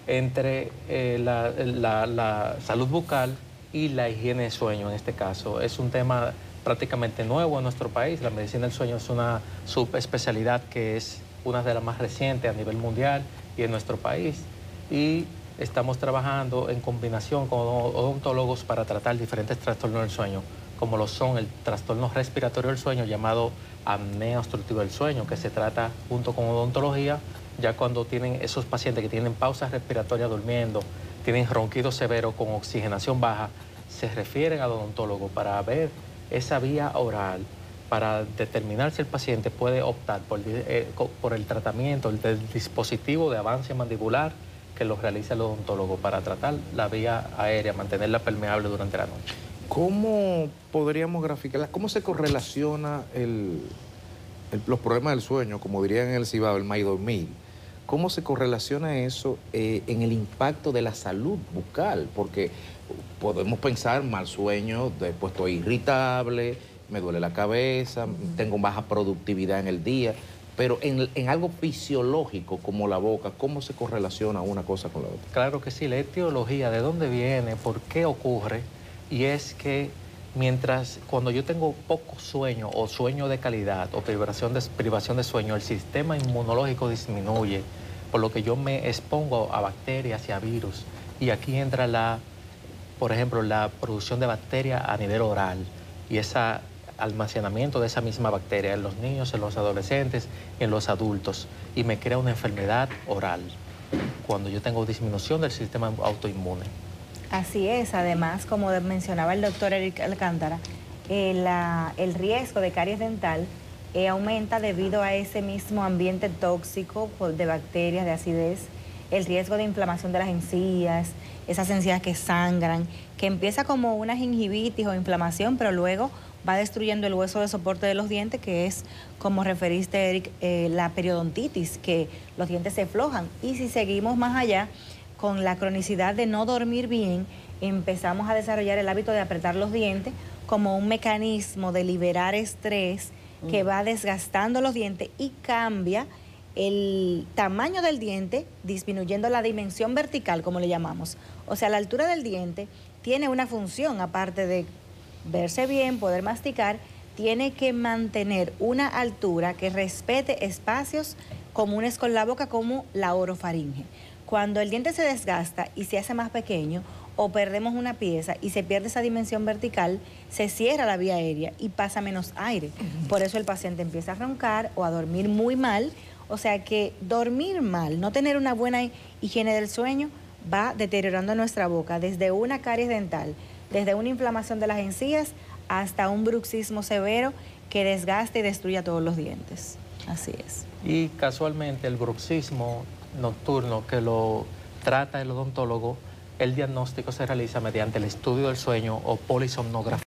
entre la salud bucal y la higiene de sueño en este caso. Es un tema prácticamente nuevo en nuestro país. La medicina del sueño es una subespecialidad que es una de las más recientes a nivel mundial y en nuestro país. Y estamos trabajando en combinación con odontólogos para tratar diferentes trastornos del sueño, como lo son el trastorno respiratorio del sueño llamado apnea obstructiva del sueño, que se trata junto con odontología, ya cuando tienen esos pacientes que tienen pausas respiratorias durmiendo, tienen ronquido severo con oxigenación baja, se refieren al odontólogo para ver esa vía oral, para determinar si el paciente puede optar por el tratamiento del dispositivo de avance mandibular que lo realiza el odontólogo para tratar la vía aérea, mantenerla permeable durante la noche. ¿Cómo podríamos graficar, cómo se correlaciona los problemas del sueño, como dirían en el Cibao, el mal dormir? ¿Cómo se correlaciona eso en el impacto de la salud bucal? Porque podemos pensar mal sueño, después estoy irritable, me duele la cabeza, tengo baja productividad en el día, pero en algo fisiológico como la boca, ¿cómo se correlaciona una cosa con la otra? Claro que sí, la etiología, de dónde viene, por qué ocurre, y es que cuando yo tengo poco sueño o sueño de calidad o privación de sueño, el sistema inmunológico disminuye, por lo que yo me expongo a bacterias y a virus. Y aquí entra por ejemplo, la producción de bacterias a nivel oral y ese almacenamiento de esa misma bacteria en los niños, en los adolescentes, en los adultos, y me crea una enfermedad oral cuando yo tengo disminución del sistema autoinmune. Así es, además, como mencionaba el doctor Eric Alcántara, el riesgo de caries dental aumenta debido a ese mismo ambiente tóxico de bacterias, de acidez, el riesgo de inflamación de las encías, esas encías que sangran, que empieza como una gingivitis o inflamación, pero luego va destruyendo el hueso de soporte de los dientes, que es, como referiste, Eric, la periodontitis, que los dientes se aflojan. Y si seguimos más allá, con la cronicidad de no dormir bien, empezamos a desarrollar el hábito de apretar los dientes como un mecanismo de liberar estrés que va desgastando los dientes y cambia el tamaño del diente, disminuyendo la dimensión vertical, como le llamamos. O sea, la altura del diente tiene una función, aparte de verse bien, poder masticar, tiene que mantener una altura que respete espacios comunes con la boca, como la orofaringe. Cuando el diente se desgasta y se hace más pequeño, o perdemos una pieza y se pierde esa dimensión vertical, se cierra la vía aérea y pasa menos aire. Por eso el paciente empieza a roncar o a dormir muy mal. O sea que dormir mal, no tener una buena higiene del sueño, va deteriorando nuestra boca, desde una caries dental, desde una inflamación de las encías, hasta un bruxismo severo que desgasta y destruye a todos los dientes. Así es. Y casualmente el bruxismo nocturno, que lo trata el odontólogo, el diagnóstico se realiza mediante el estudio del sueño o polisomnografía.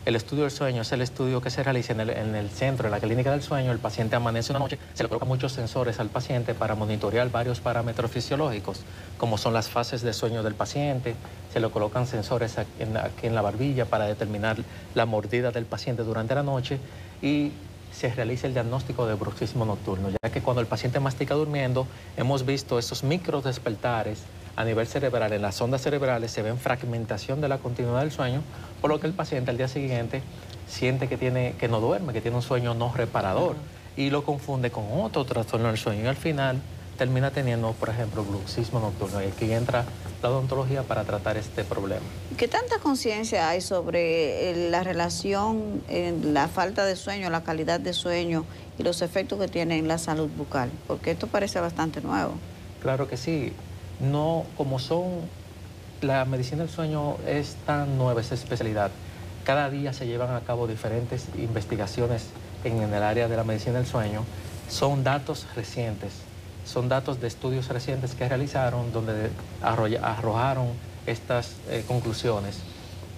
El estudio del sueño es el estudio que se realiza en el centro, en la clínica del sueño. El paciente amanece una noche, se le colocan muchos sensores al paciente para monitorear varios parámetros fisiológicos, como son las fases de sueño del paciente. Se le colocan sensores aquí en la barbilla para determinar la mordida del paciente durante la noche, y se realiza el diagnóstico de bruxismo nocturno, ya que cuando el paciente mastica durmiendo, hemos visto esos micro despertares a nivel cerebral. En las ondas cerebrales se ven fragmentación de la continuidad del sueño, por lo que el paciente al día siguiente siente que no duerme, que tiene un sueño no reparador, y lo confunde con otro trastorno del sueño, y al final termina teniendo, por ejemplo, bruxismo nocturno, y aquí entra la odontología para tratar este problema. ¿Qué tanta conciencia hay sobre la relación, la falta de sueño, la calidad de sueño y los efectos que tiene en la salud bucal? Porque esto parece bastante nuevo. Claro que sí. No, como la medicina del sueño es tan nueva, esa especialidad, cada día se llevan a cabo diferentes investigaciones en el área de la medicina del sueño. Son datos recientes, son datos de estudios recientes que realizaron, donde arrojaron estas conclusiones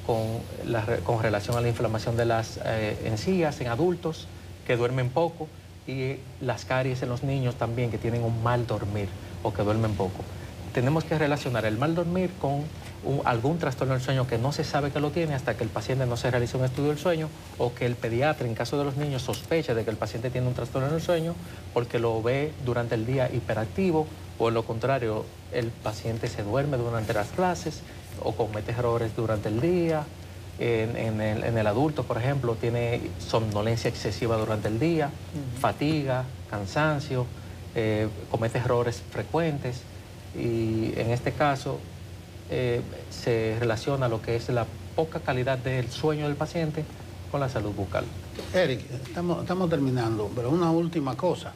con relación a la inflamación de las encías en adultos que duermen poco, y las caries en los niños también, que tienen un mal dormir o que duermen poco. Tenemos que relacionar el mal dormir con algún trastorno del sueño que no se sabe que lo tiene hasta que el paciente no se realiza un estudio del sueño, o que el pediatra, en caso de los niños, sospecha de que el paciente tiene un trastorno del sueño porque lo ve durante el día hiperactivo, o en lo contrario, el paciente se duerme durante las clases o comete errores durante el día. En el adulto, por ejemplo, tiene somnolencia excesiva durante el día, fatiga, cansancio, comete errores frecuentes. Y en este caso se relaciona lo que es la poca calidad del sueño del paciente con la salud bucal. Eric, estamos terminando, pero una última cosa.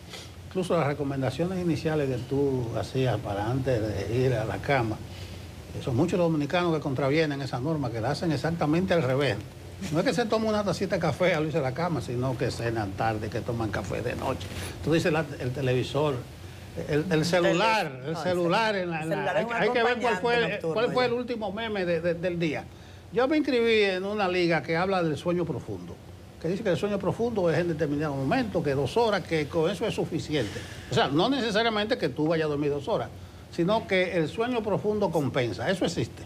Incluso las recomendaciones iniciales que tú hacías para antes de ir a la cama, son muchos los dominicanos que contravienen esa norma, que la hacen exactamente al revés. No es que se tome una tacita de café al irse a la cama, sino que cenan tarde, que toman café de noche. Tú dices el televisor, el celular, hay que ver cuál fue el último meme del día. Yo me inscribí en una liga que habla del sueño profundo, que dice que el sueño profundo es en determinado momento, que 2 horas, que con eso es suficiente. O sea, no necesariamente que tú vayas a dormir 2 horas, sino que el sueño profundo compensa. ¿Eso existe?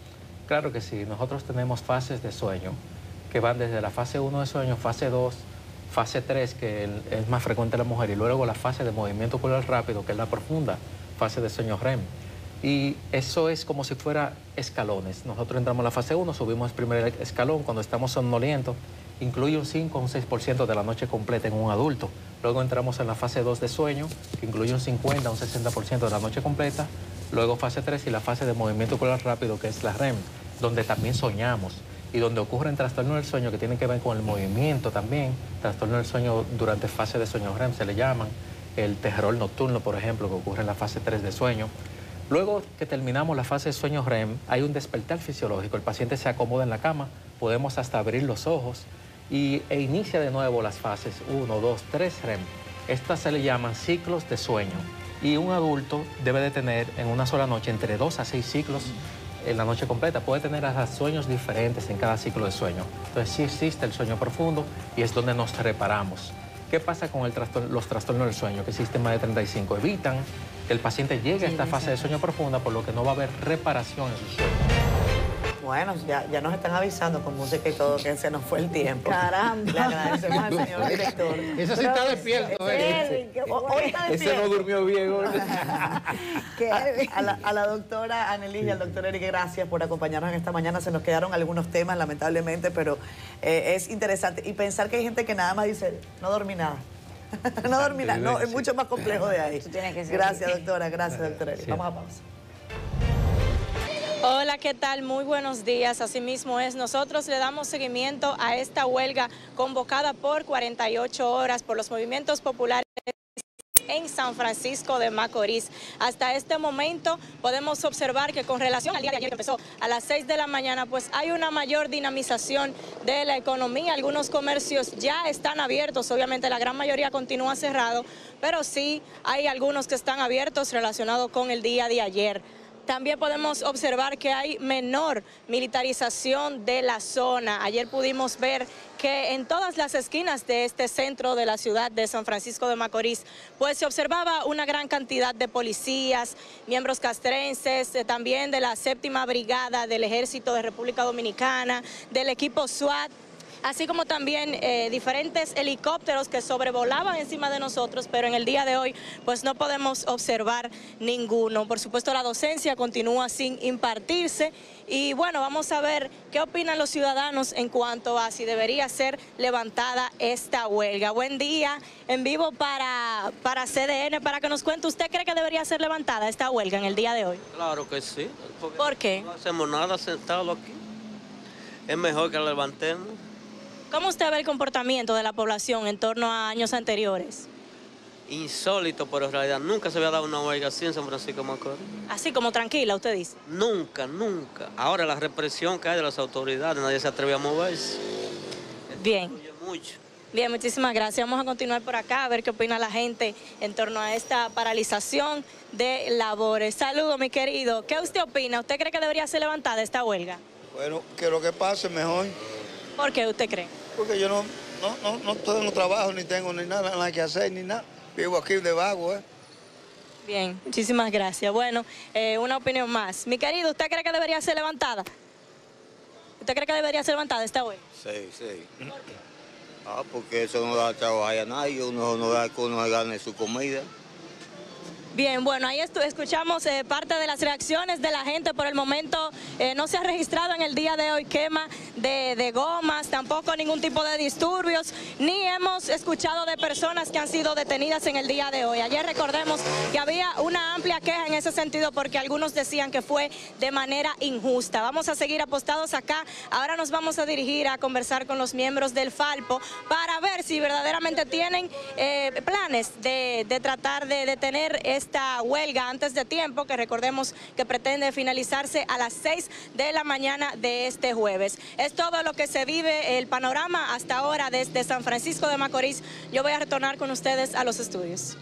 Claro que sí. Nosotros tenemos fases de sueño que van desde la fase 1 de sueño, fase 2, fase 3, que es más frecuente en la mujer, y luego la fase de movimiento ocular rápido, que es la profunda fase de sueño REM. Y eso es como si fuera escalones. Nosotros entramos en la fase 1, subimos el primer escalón cuando estamos somnolientos, incluye un 5 o un 6% de la noche completa en un adulto. Luego entramos en la fase 2 de sueño, que incluye un 50 o un 60% de la noche completa. Luego fase 3 y la fase de movimiento ocular rápido, que es la REM, donde también soñamos y donde ocurren trastornos del sueño que tienen que ver con el movimiento también. Trastorno del sueño durante fase de sueño REM se le llaman. El terror nocturno, por ejemplo, que ocurre en la fase 3 de sueño. Luego que terminamos la fase de sueño REM, hay un despertar fisiológico. El paciente se acomoda en la cama, podemos hasta abrir los ojos e inicia de nuevo las fases 1, 2, 3 REM. Estas se le llaman ciclos de sueño. Y un adulto debe de tener en una sola noche entre 2 a 6 ciclos en la noche completa. Puede tener hasta sueños diferentes en cada ciclo de sueño. Entonces sí existe el sueño profundo y es donde nos reparamos. ¿Qué pasa con los trastornos del sueño? Que existen más de 35. Evitan que el paciente llegue a esta fase de sueño profunda, por lo que no va a haber reparación en su sueño. Bueno, ya nos están avisando con música y todo que se nos fue el tiempo. Caramba. Le agradecemos al señor director. Ese sí está despierto. Hoy está despierto. Ese no durmió bien hoy. A la doctora Annelies y al doctor Eric, gracias por acompañarnos en esta mañana. Se nos quedaron algunos temas, lamentablemente, pero es interesante. Y pensar que hay gente que nada más dice, no dormí nada. No dormí nada. No, es mucho más complejo de ahí. Gracias, doctora. Gracias, doctor Eric. Vamos a pausa. Hola, ¿qué tal? Muy buenos días. Asimismo es, nosotros le damos seguimiento a esta huelga convocada por 48 horas por los movimientos populares en San Francisco de Macorís. Hasta este momento podemos observar que con relación al día de ayer que empezó a las 6 de la mañana, pues hay una mayor dinamización de la economía. Algunos comercios ya están abiertos, obviamente la gran mayoría continúa cerrado, pero sí hay algunos que están abiertos relacionados con el día de ayer. También podemos observar que hay menor militarización de la zona. Ayer pudimos ver que en todas las esquinas de este centro de la ciudad de San Francisco de Macorís, pues se observaba una gran cantidad de policías, miembros castrenses, también de la 7ª Brigada del Ejército de República Dominicana, del equipo SWAT, así como también diferentes helicópteros que sobrevolaban encima de nosotros, pero en el día de hoy pues no podemos observar ninguno. Por supuesto, la docencia continúa sin impartirse y bueno, vamos a ver qué opinan los ciudadanos en cuanto a si debería ser levantada esta huelga. Buen día, en vivo para CDN, para que nos cuente, ¿usted cree que debería ser levantada esta huelga en el día de hoy? Claro que sí. ¿Por qué? No hacemos nada sentado aquí. Es mejor que la levantemos. ¿Cómo usted ve el comportamiento de la población en torno a años anteriores? Insólito, pero en realidad nunca se había dado una huelga así en San Francisco de Macorís. Así como tranquila, usted dice. Nunca, nunca. Ahora la represión que hay de las autoridades, nadie se atreve a moverse. Bien. Mucho. Bien, muchísimas gracias. Vamos a continuar por acá a ver qué opina la gente en torno a esta paralización de labores. Saludos, mi querido. ¿Qué usted opina? ¿Usted cree que debería ser levantada esta huelga? Bueno, que lo que pase mejor. ¿Por qué usted cree? Porque yo no tengo trabajo, ni tengo ni nada que hacer, ni nada. Vivo aquí de vago, Bien, muchísimas gracias. Bueno, una opinión más. Mi querido, ¿usted cree que debería ser levantada? ¿Usted cree que debería ser levantada esta huelga? Sí, sí. Porque eso no da trabajo a nadie, uno no da que uno gane su comida. Bien, bueno, ahí escuchamos parte de las reacciones de la gente. Por el momento no se ha registrado en el día de hoy quema de gomas, tampoco ningún tipo de disturbios, ni hemos escuchado de personas que han sido detenidas en el día de hoy. Ayer recordemos que había una amplia queja en ese sentido porque algunos decían que fue de manera injusta. Vamos a seguir apostados acá. Ahora nos vamos a dirigir a conversar con los miembros del Falpo para ver si verdaderamente tienen planes de tratar de detener esta huelga antes de tiempo, que recordemos que pretende finalizarse a las 6 de la mañana de este jueves. Es todo lo que se vive, el panorama hasta ahora desde San Francisco de Macorís. Yo voy a retornar con ustedes a los estudios.